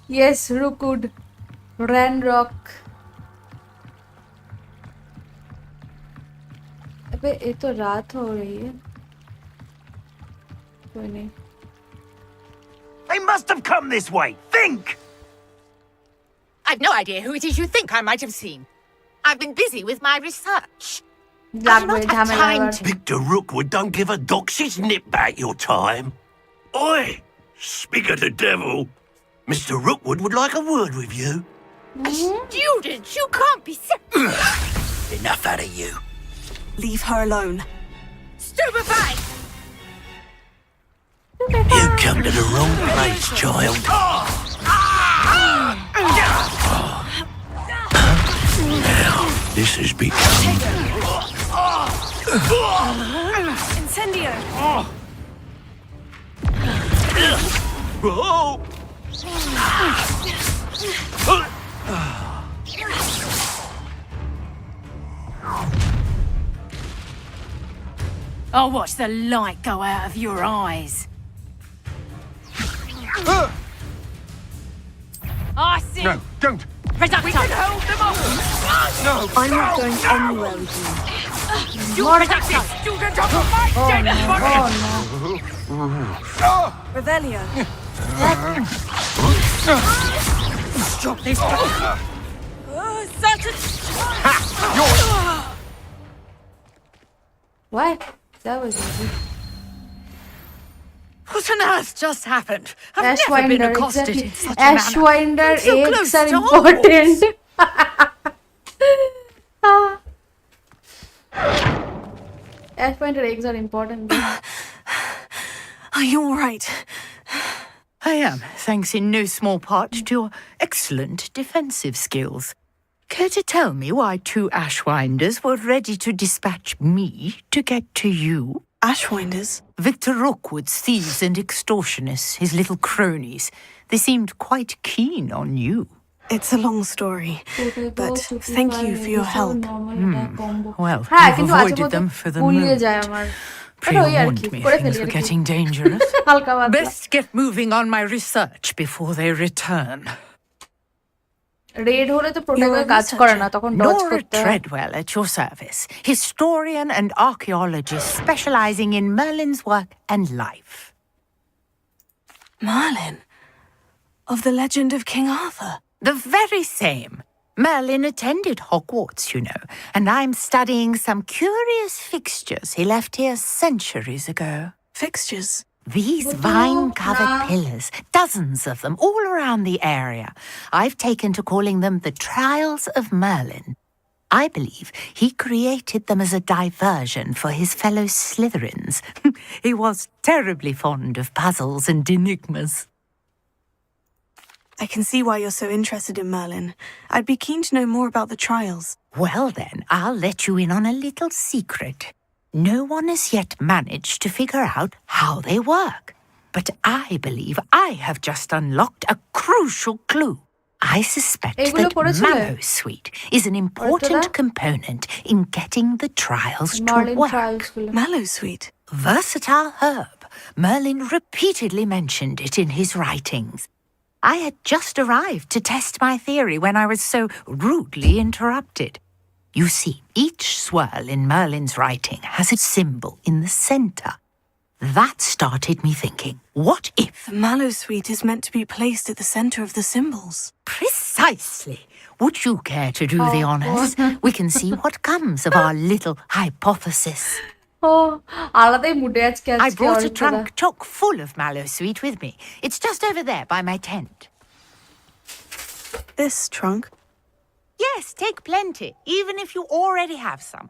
Yes, Rookwood, Ranrock. अबे ये तो रात हो रही है। कोई नहीं। They must have come this way. Think! I've no idea who it is you think I might have seen. I've been busy with my research. Victor Rookwood don't give a doxy's nip back your time. Oi! Speak of the devil. Mr. Rookwood would like a word with you. Students, you can't be Enough out of you. Leave her alone. stupefied! You come to the wrong place, child. Now, this has become... Incendio! Oh! I'll watch the light go out of your eyes. I see. No, don't. Reducto. We can hold them off. No. I'm not going anywhere with you. More Reducto. Student of the fight, Revelio. Stop this. Such a... What? That was easy. What on earth just happened? I've Ashwinder, never been accosted exactly. in such a manner. Ashwinder I'm so close eggs are to important. Ashwinder eggs are important. Are you all right? I am, thanks in no small part to your excellent defensive skills. Care to tell me why 2 Ashwinders were ready to dispatch me to get to you? Ashwinders? Victor Rookwood's thieves and extortionists, his little cronies. They seemed quite keen on you. It's a long story, but thank you for your help. Well, you've avoided them for the moment. Pre-warned me things were getting dangerous. Best get moving on my research before they return. Raid hole to protect কাজ করে না তখন dodge Nora করতে হয় Treadwell at your service, historian and archaeologist specializing in Merlin's work and life. Merlin? Of the legend of King Arthur? The very same. Merlin attended Hogwarts, you know, and I'm studying some curious fixtures he left here centuries ago. Fixtures? These vine-covered pillars, dozens of them, all around the area. I've taken to calling them the Trials of Merlin. I believe he created them as a diversion for his fellow Slytherins. He was terribly fond of puzzles and enigmas. I can see why you're so interested in Merlin. I'd be keen to know more about the trials. Well then, I'll let you in on a little secret. No one has yet managed to figure out how they work. But I believe I have just unlocked a crucial clue. I suspect that Mallowsweet is an important component in getting the trials to work. Mallowsweet? Versatile herb. Merlin repeatedly mentioned it in his writings. I had just arrived to test my theory when I was so rudely interrupted. You see, each swirl in Merlin's writing has a symbol in the center. That started me thinking, what if... The Mallowsweet is meant to be placed at the center of the symbols. Precisely. Would you care to do the honors? We can see what comes of our little hypothesis. I brought a trunk chock full of Mallowsweet with me. It's just over there by my tent. This trunk? Yes, take plenty, even if you already have some.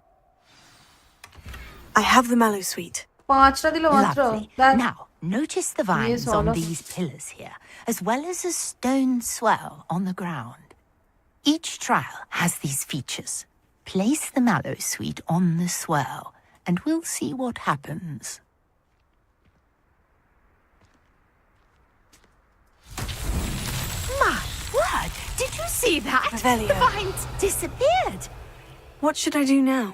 I have the Mallowsweet. Lovely. Now, notice the vines on these pillars here, as well as a stone swell on the ground. Each trial has these features. Place the Mallowsweet on the swell, and we'll see what happens. My word! Did you see that? Revelio. The vines disappeared. What should I do now?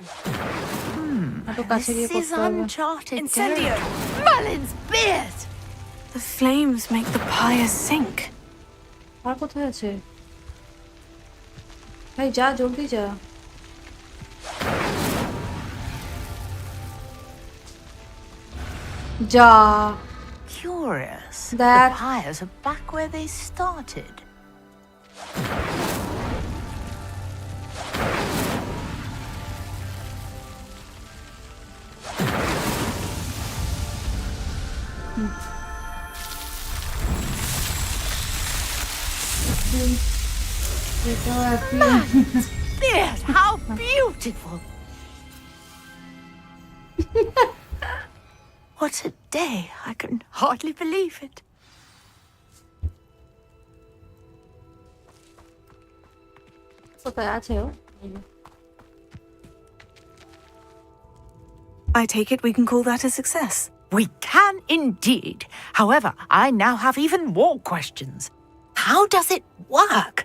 This is uncharted Incendio! territory. Merlin's beard! The flames make the pyre sink. আর কোথায় আছে ভাই যা জলদি যা যা Curious. That... The pyres are back where they started. Yes, how beautiful! What a day! I can hardly believe it. কোথায় আছে ও? I take it we can call that a success. We can indeed. However, I now have even more questions. How does it work?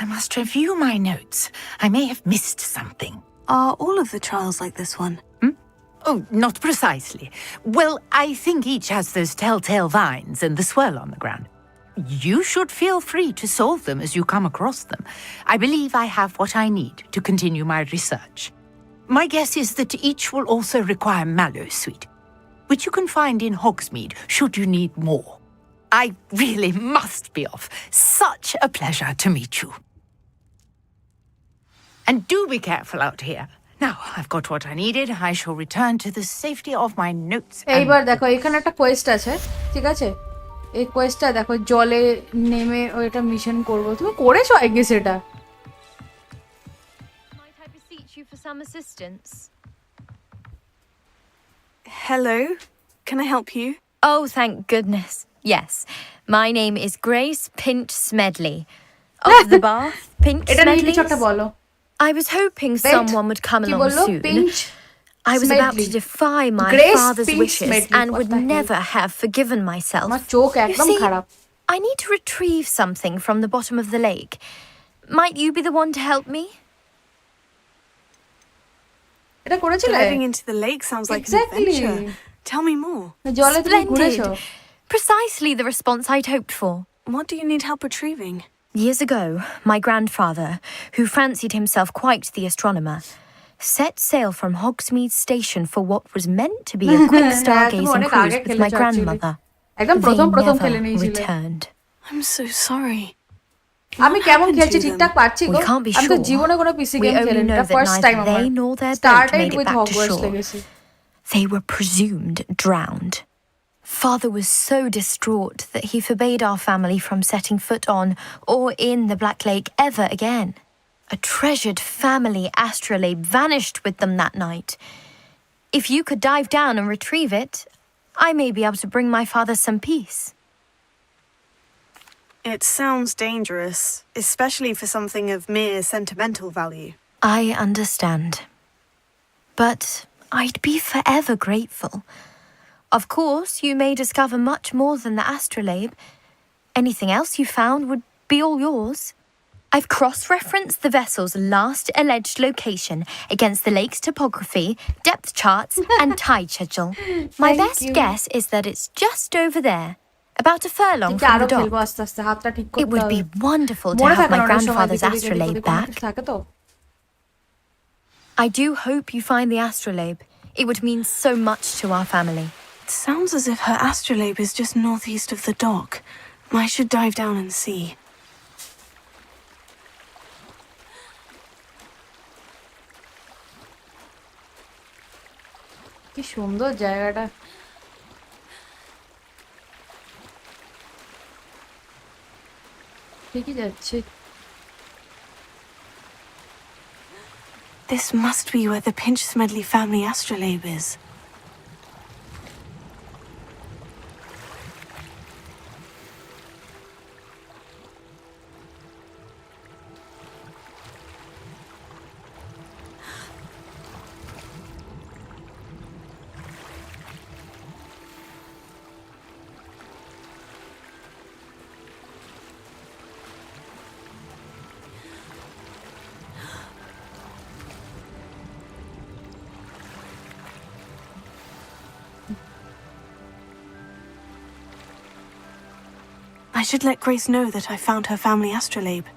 I must review my notes. I may have missed something. Are all of the trials like this one? Oh, not precisely. Well, I think each has those telltale vines and the swirl on the ground. You should feel free to solve them as you come across them. I believe I have what I need to continue my research. My guess is that each will also require mallowsweet, which you can find in Hogsmeade should you need more. I really must be off. Such a pleasure to meet you. And do be careful out here. Now, I've got what I needed. I shall return to the safety of my notes. এইবার দেখো এখানে একটা Quest আছে, ঠিক আছে? এই কোয়েস্টটা দেখো, জলে নেমে ওইটা মিশন করব। তুমি করেছো আই গেস এটা? Might I beseech you for some assistance? Hello, can I help you? Oh, thank goodness. Yes. My name is Grace Pinch Smedley. Of the Bath, Pinch এটা নিয়ে Smedley. কিছু একটা বলো। I was hoping someone would come কি along বললো? soon. Pinch I was about to Smedley. defy my Grace father's Pinch wishes Smedley. and What would the hell? never have forgiven myself. আমার চোখ You একদম see, খারাপ। I need to retrieve something from the bottom of the lake. Might you be the one to help me? এটা করেছিলে? Diving into the lake sounds like Exactly. an adventure. Tell me more. জলে তুমি ঘুরেছো? Splendid. Precisely the response I'd hoped for. What do you need help retrieving? Years ago, my grandfather, who fancied himself quite the astronomer, set sail from Hogsmeade Station for what was meant to be a quick stargazing cruise with my grandmother. একদম They প্রথম খেলে never নিয়েছিলে। returned. I'm so sorry. আমি কেমন খেলছি ঠিকঠাক পারছি গো? We can't be আমি তো sure. জীবনে কোনো পিসি We গেম only খেলিনি, know এটা that ফার্স্ট টাইম neither আমার। they nor their boat started made it with back to Hogwarts shore. Legacy. They were presumed drowned. Father was so distraught that he forbade our family from setting foot on or in the Black Lake ever again. A treasured family astrolabe vanished with them that night. If you could dive down and retrieve it, I may be able to bring my father some peace. It sounds dangerous, especially for something of mere sentimental value. I understand. But I'd be forever grateful. Of course, you may discover much more than the astrolabe. Anything else you found would be all yours. I've cross-referenced the vessel's last alleged location against the lake's topography, depth charts, and tide schedule. My Thank best you. guess is that it's just over there, about a furlong ঠিক from আরো the dock. খেলবো আস্তে আস্তে, হাতটা ঠিক করতে It would be হবে। wonderful to মনে have থাকে my না অনেক সময় grandfather's এদিক ওদিক astrolabe ওদিক অনেক back. কিছু থাকে তো। I do hope you find the astrolabe. It would mean so much to our family. It sounds as if her astrolabe is just northeast of the dock. I should dive down and see. কি সুন্দর জায়গাটা। ঠিকই যাচ্ছে। This must be where the Pinch Smedley family astrolabe is. I should let Grace know that I found her family astrolabe.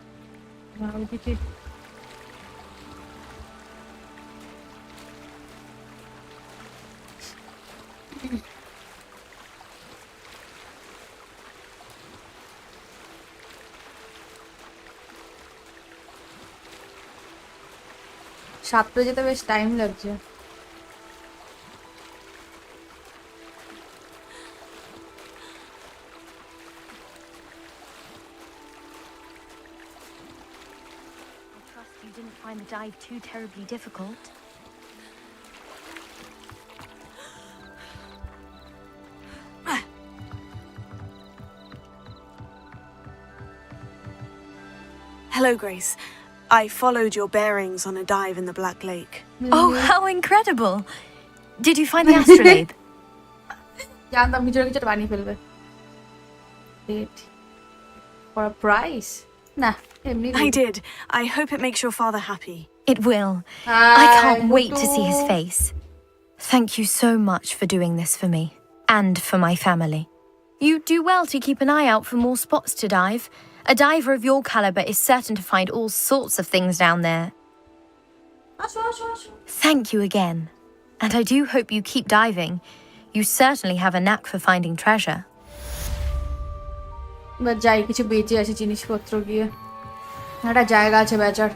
সাঁতরে যেতে বেশ time লাগছে। you didn't find the dive too terribly difficult. Hello, Grace. I followed your bearings on a dive in the Black Lake. Oh, how incredible! Did you find the astrolabe? জানতাম কিছু কিছু বানিয়ে ফেলবে for a price nah I did. I hope it makes your father happy. It will. I can't wait to see his face. Thank you so much for doing this for me and for my family. You do well to keep an eye out for more spots to dive. A diver of your caliber is certain to find all sorts of things down there. Thank you again. And I do hope you keep diving. You certainly have a knack for finding treasure. বা যাই কিছু বেঁচে আছে জিনিসপত্র গিয়ে একটা জায়গা আছে বেচার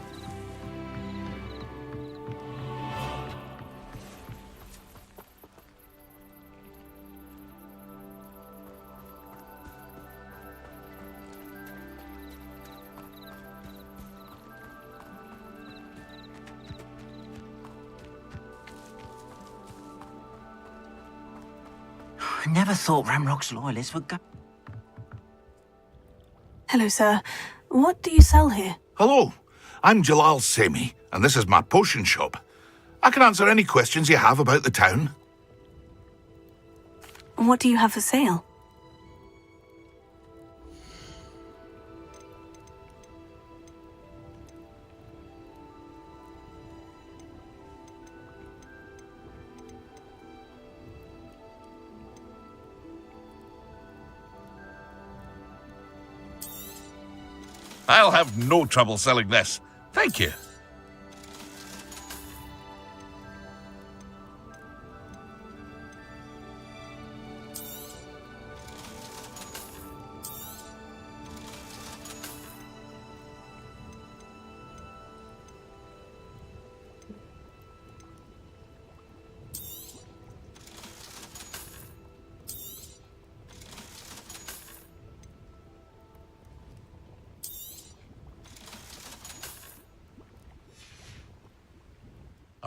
I never thought Ramrock's loyalists would go. Hello, sir. What do you sell here? Hello, I'm Jalal Semi, and this is my potion shop. I can answer any questions you have about the town. What do you have for sale? I'll have no trouble selling this. Thank you.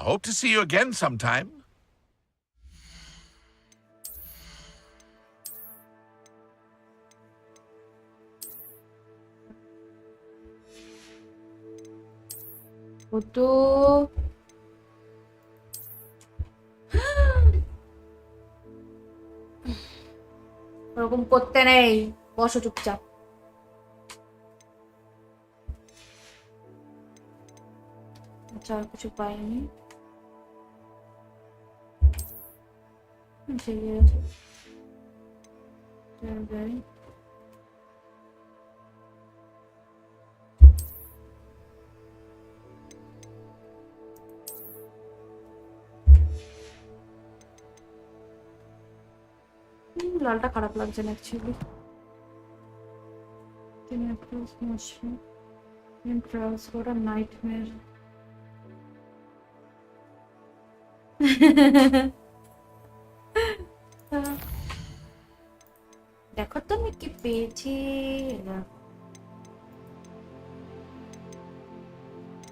I hope to see you again sometime. তো ওরকম করতে নেই বসো চুপচাপ আচ্ছা আর কিছু পাইনি ঠিক আছে যাই লালটা খারাপ লাগছে না অ্যাকচুয়ালি তিনি একটা মুশকিল in travels for a nightmare দেখো তো আমি কি পেয়েছি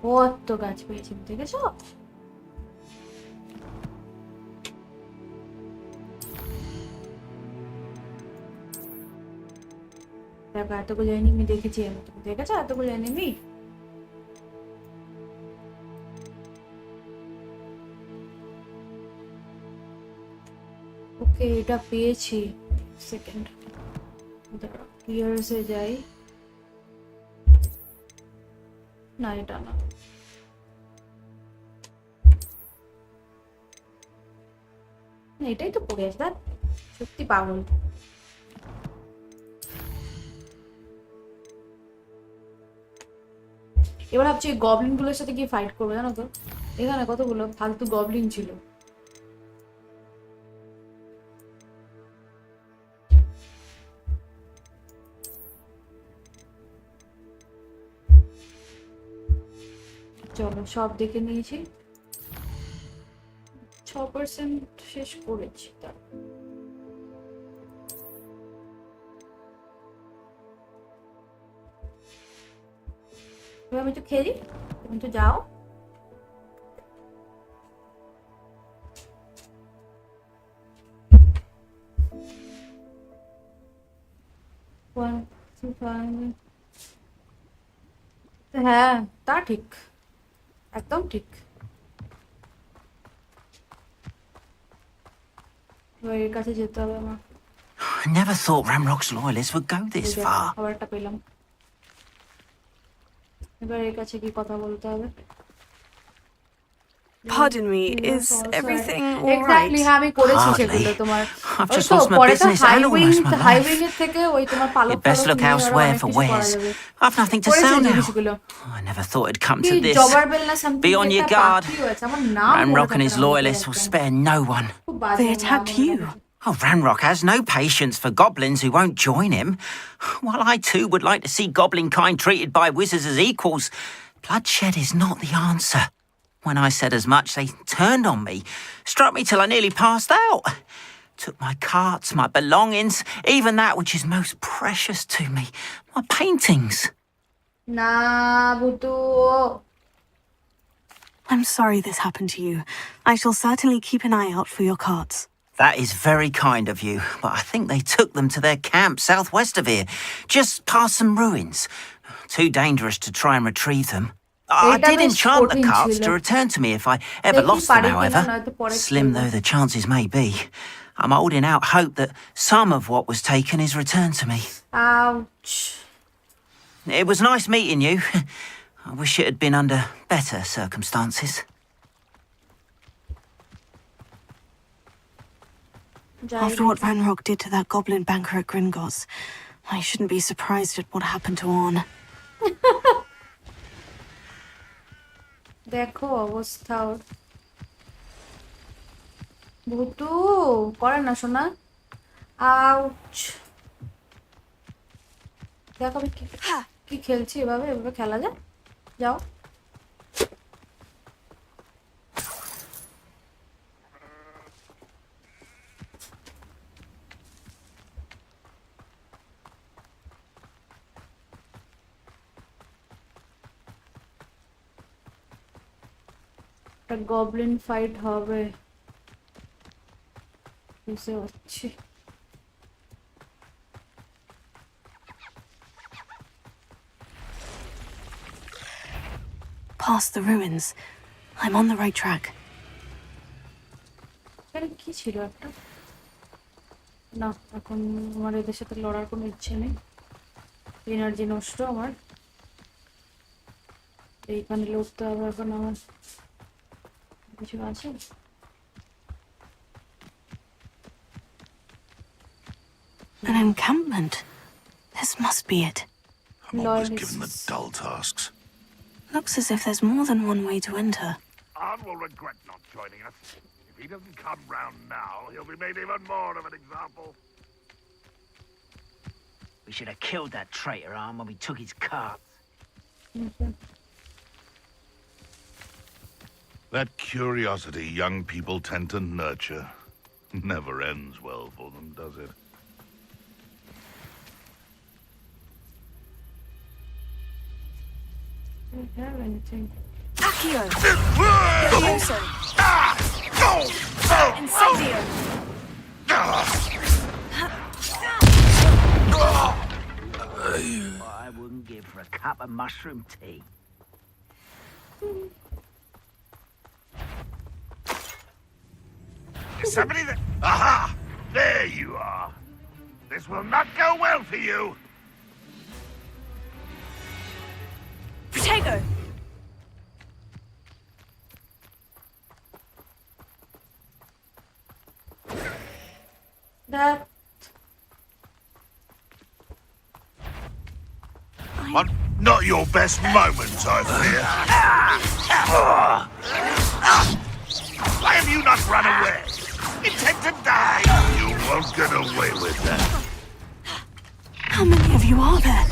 কত গাছ পেয়েছি দেখেছো দেখো এতগুলো এনিমি দেখেছি আমি তুমি দেখেছো এতগুলো এনিমি ওকে এটা পেয়েছি সেকেন্ড ইয়ার্সে যাই না এটা না এটাই তো পড়ে আছে সত্যি পাগল এবার ভাবছি গবলিন গুলোর সাথে গিয়ে ফাইট করবে জানো তো এখানে কতগুলো ফালতু গবলিন ছিল চলো সব দেখে নিয়েছি 6% শেষ করেছি তার আমি তো খেলি তুমি তো যাও। হ্যাঁ তা ঠিক, একদম ঠিক। এর কাছে যেতে হবে আমার। I never thought Ramrock's loyalists would go this far. খাবারটা পেলাম, এবার এর কাছে কি কথা বলতে হবে? Pardon me, is everything all right? Exactly, হ্যাঁ আমি করেছি সেগুলো তোমার। I've just lost my business and almost my high life. Wing এর থেকে ওই তোমার পালক You'd best look elsewhere for wares. I've nothing to sell now. I never thought it'd come to this. Be on your guard. Ramrock and his loyalists will spare no one. They attacked you. Oh, Ranrock has no patience for goblins who won't join him. While I too would like to see goblin kind treated by wizards as equals, bloodshed is not the answer. When I said as much, they turned on me, struck me till I nearly passed out. Took my carts, my belongings, even that which is most precious to me, my paintings. Nah, Butu. I'm sorry this happened to you. I shall certainly keep an eye out for your carts. That is very kind of you, but I think they took them to their camp southwest of here, just past some ruins. Too dangerous to try and retrieve them. I did enchant the carts to return to me if I ever lost them, however. Slim though the chances may be, I'm holding out hope that some of what was taken is returned to me. Ouch. It was nice meeting you. I wish it had been under better circumstances. After what Ranrock did to that goblin banker at Gringotts, I shouldn't be surprised at what happened to Orn. দেখো অবস্থা ওর। ভুতু করে না শোনা। Ouch. দেখো আমি কি খেলছি, এভাবে খেলা যায়? যাও। একটা গবলিন ফাইট হবে বুঝতে পারছি। Past the ruins. I'm on the right track. এখানে কি ছিল একটা? না, এখন আমার এদের সাথে লড়ার কোনো ইচ্ছে নেই। এনার্জি নষ্ট আমার। এইখানে লড়তে হবে এখন আমার। কিছু আছে? An encampment. This must be it. I'm always given the dull tasks. Looks as if there's more than one way to enter. Arn will regret not joining us. If he doesn't come round now, he'll be made even more of an example. We should have killed that traitor, Arn, when we took his carts. That curiosity young people tend to nurture never ends well for them, does it? don't have anything. Accio! Furioso! Incendio! I wouldn't give for a cup of mushroom tea. Is somebody there? Aha! There you are. This will not go well for you. Protego! That... Not your best moments, I fear. Why have you not run away? Intent to die? You won't get away with that. How many of you are there?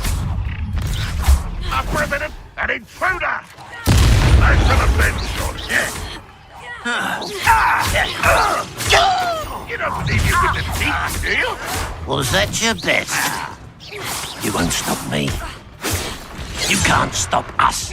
Up for a minute, an intruder! I shall avenge your death. You don't believe you can defeat me, do you? Was that your best? You won't stop me. You can't stop us.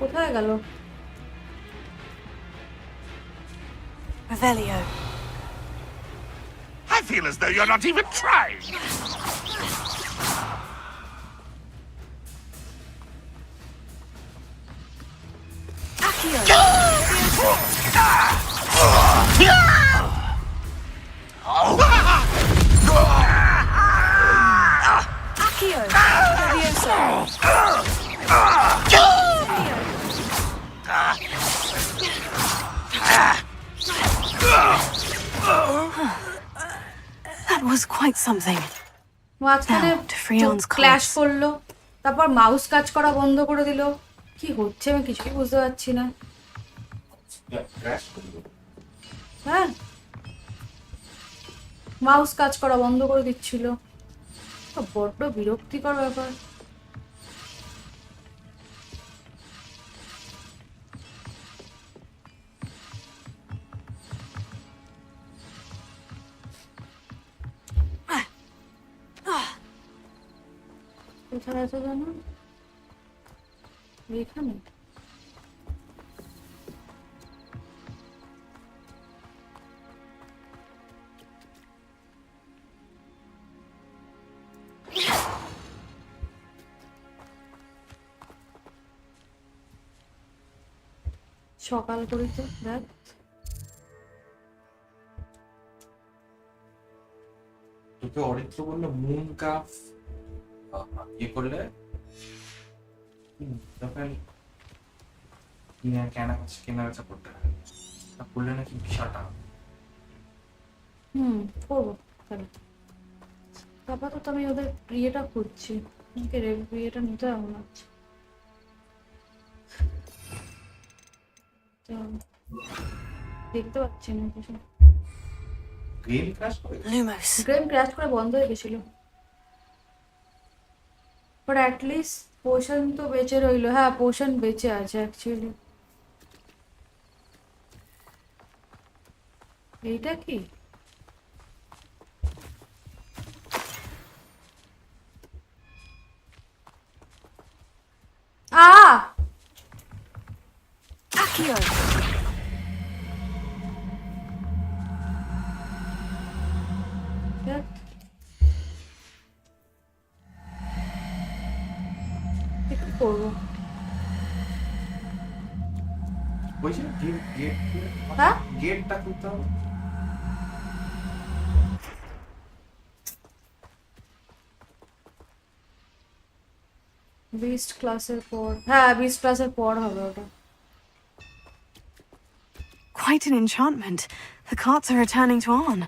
কোথায় গেল? Revelio. I feel as though you're not even trying. Accio. Accio. Levioso. That was quite something. মাঝখানে clash করলো, তারপর mouse কাজ করা বন্ধ করে দিল। কি হচ্ছে আমি কিছুই বুঝতে পারছি না। হ্যাঁ, মাউস কাজ করা বন্ধ করে দিচ্ছিল। বড্ড বিরক্তিকর ব্যাপার। কোথায় আছে জানো? এখানে। সকাল করি তো দেখ। তোকে অরিত্র বললো মুন কাফ ইয়ে করলে কেনাবেচা করতে হয়, করলে নাকি বিশাল টাকা। করবো তাহলে। আপাতত আমি ওদের ইয়েটা খুঁজছি, ইয়েটা নিতে হবে না। দেখতে পাচ্ছি না কিছু। গেম ক্র্যাশ করে বন্ধ হয়ে গেছিল। বাট অ্যাটলিস্ট পোশন তো বেঁচে রইলো। হ্যাঁ, পোশন বেঁচে আছে অ্যাকচুয়ালি। এইটা কি? Accio. কি করবো? বলছি গেটটা খুলতে হবে। বিস্ট ক্লাসের পর। হ্যাঁ, বিস্ট ক্লাসের পর হবে ওটা। Quite an enchantment. The carts are returning to on.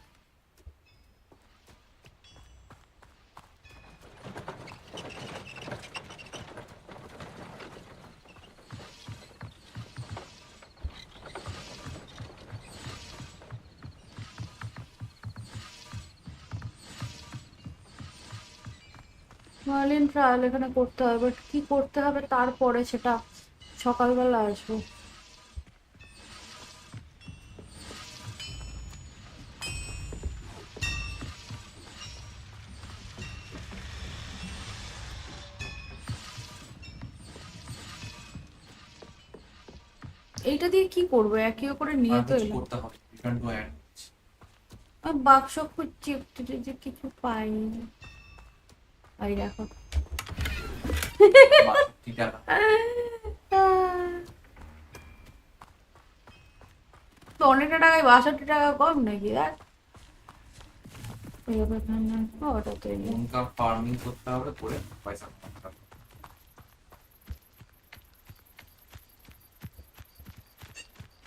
Marlin trial এখানে করতে হবে, বাট কি করতে হবে তারপরে সেটা সকালবেলা আসবো। এইটা দিয়ে কি করবো? একই করে নিয়ে তো এলাম। বাক্স খুঁজছি, যে কিছু পাইনি। এই দেখো, তো অনেকটা টাকায় 62 টাকা কম নাকি? ওটা তো ফার্মিং করতে হবে, করে পয়সা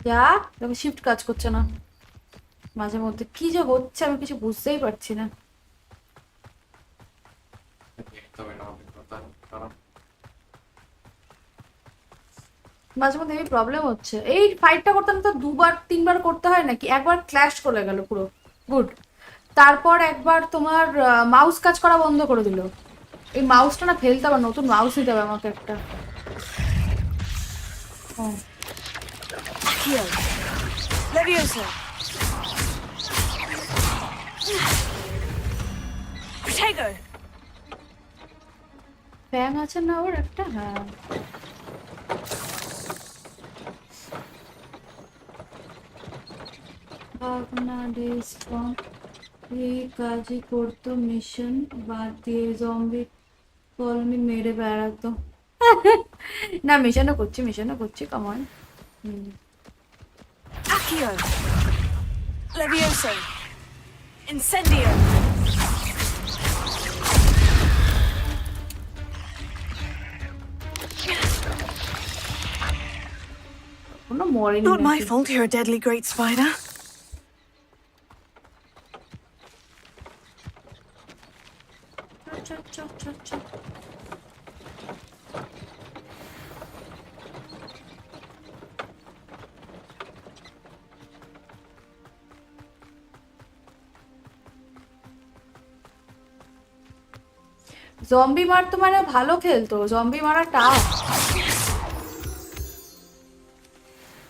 যা। তবে শিফট কাজ করছে না মাঝে মধ্যে। কি যে হচ্ছে আমি কিছু বুঝতেই পারছি না। মাঝে মধ্যে এই প্রবলেম হচ্ছে। এই ফাইটটা করতে তো 2-3 বার করতে হয় নাকি? একবার ক্ল্যাশ করে গেল পুরো। গুড। তারপর একবার তোমার মাউস কাজ করা বন্ধ করে দিল। এই মাউসটা না ফেলতে হবে, নতুন মাউস নিতে হবে আমাকে একটা। Levioso. Protego. ফ্যান আছে না ওর একটা? হ্যাঁ, ডেজ ফ্রম এই কাজই করতো মিশন বাদ দিয়ে জম্বি কলোনি মেরে বেড়াতো না মিশনও করছি common Accio! Levioso! Incendio! Not my fault you're a deadly great spider. Zombie মারতো মানে ভালো খেলতো জম্বি মারা টাফ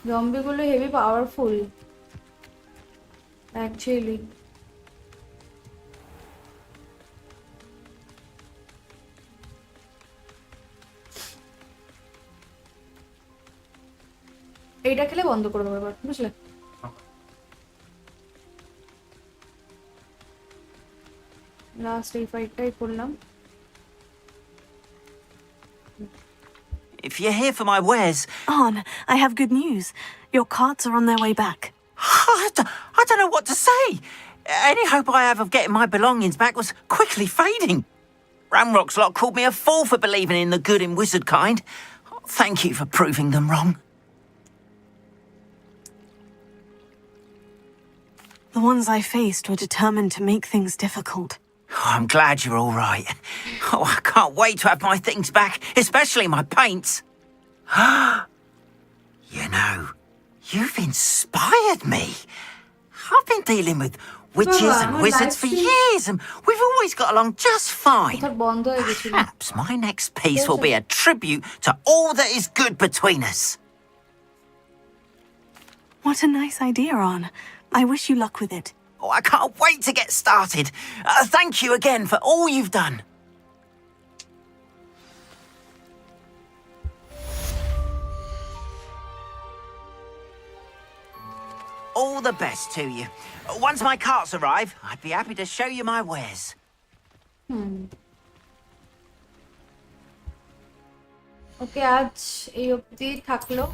জম্বিগুলো হেভি পাওয়ারফুল অ্যাকচুয়ালি এইটা খেলে বন্ধ করে দেবো এবার বুঝলে লাস্ট এই ফাইটটাই করলাম If you're here for my wares... Arn, I have good news. Your carts are on their way back. I don't know what to say. Any hope I have of getting my belongings back was quickly fading. Ramrock's lot called me a fool for believing in the good in wizard kind. Thank you for proving them wrong. The ones I faced were determined to make things difficult. Oh, I'm glad you're all right. Oh, I can't wait to have my things back, especially my paints. You know, you've inspired me. I've been dealing with witches and wizards for years, and we've always got along just fine. Perhaps my next piece will be a tribute to all that is good between us. What a nice idea, Arn. I wish you luck with it. Oh, I can't wait to get started. Thank you again for all you've done. All the best to you. Once my carts arrive, I'd be happy to show you my wares. ওকে আজ এই অবধি থাকলো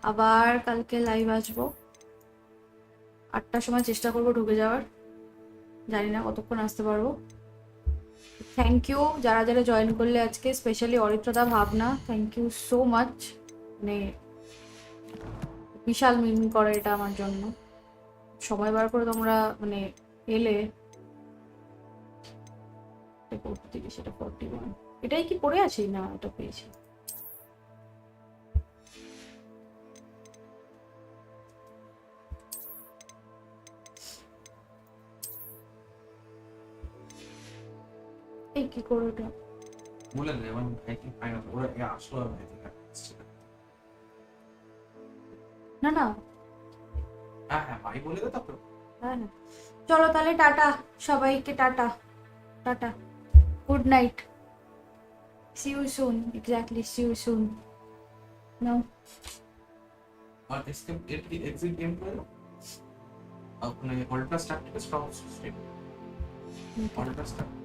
আবার কালকে live আসবো 8টার সময় চেষ্টা করবো ঢুকে যাওয়ার জানি না কতক্ষণ আসতে পারবো থ্যাংক ইউ যারা যারা জয়েন করলে আজকে স্পেশালি অরিত্রদা ভাবনা থ্যাংক ইউ সো মাচ মানে বিশাল মিন করে এটা আমার জন্য সময় বার করে তোমরা মানে এলে 41 এটাই কি পড়ে আছি না এটা পেয়েছি কি করে ওটা বলে না এমন হ্যাকিং পাই না ওরা এ আসলো না না হ্যাঁ ভাই বলে দাও তারপর হ্যাঁ চলো তাহলে টাটা সবাইকে tata tata good night see you soon exactly see you soon no और इसके एग्जिट गेम पर अपने ऑल्टर स्टार्ट के स्टॉप स्टेप ऑल्टर स्टार्ट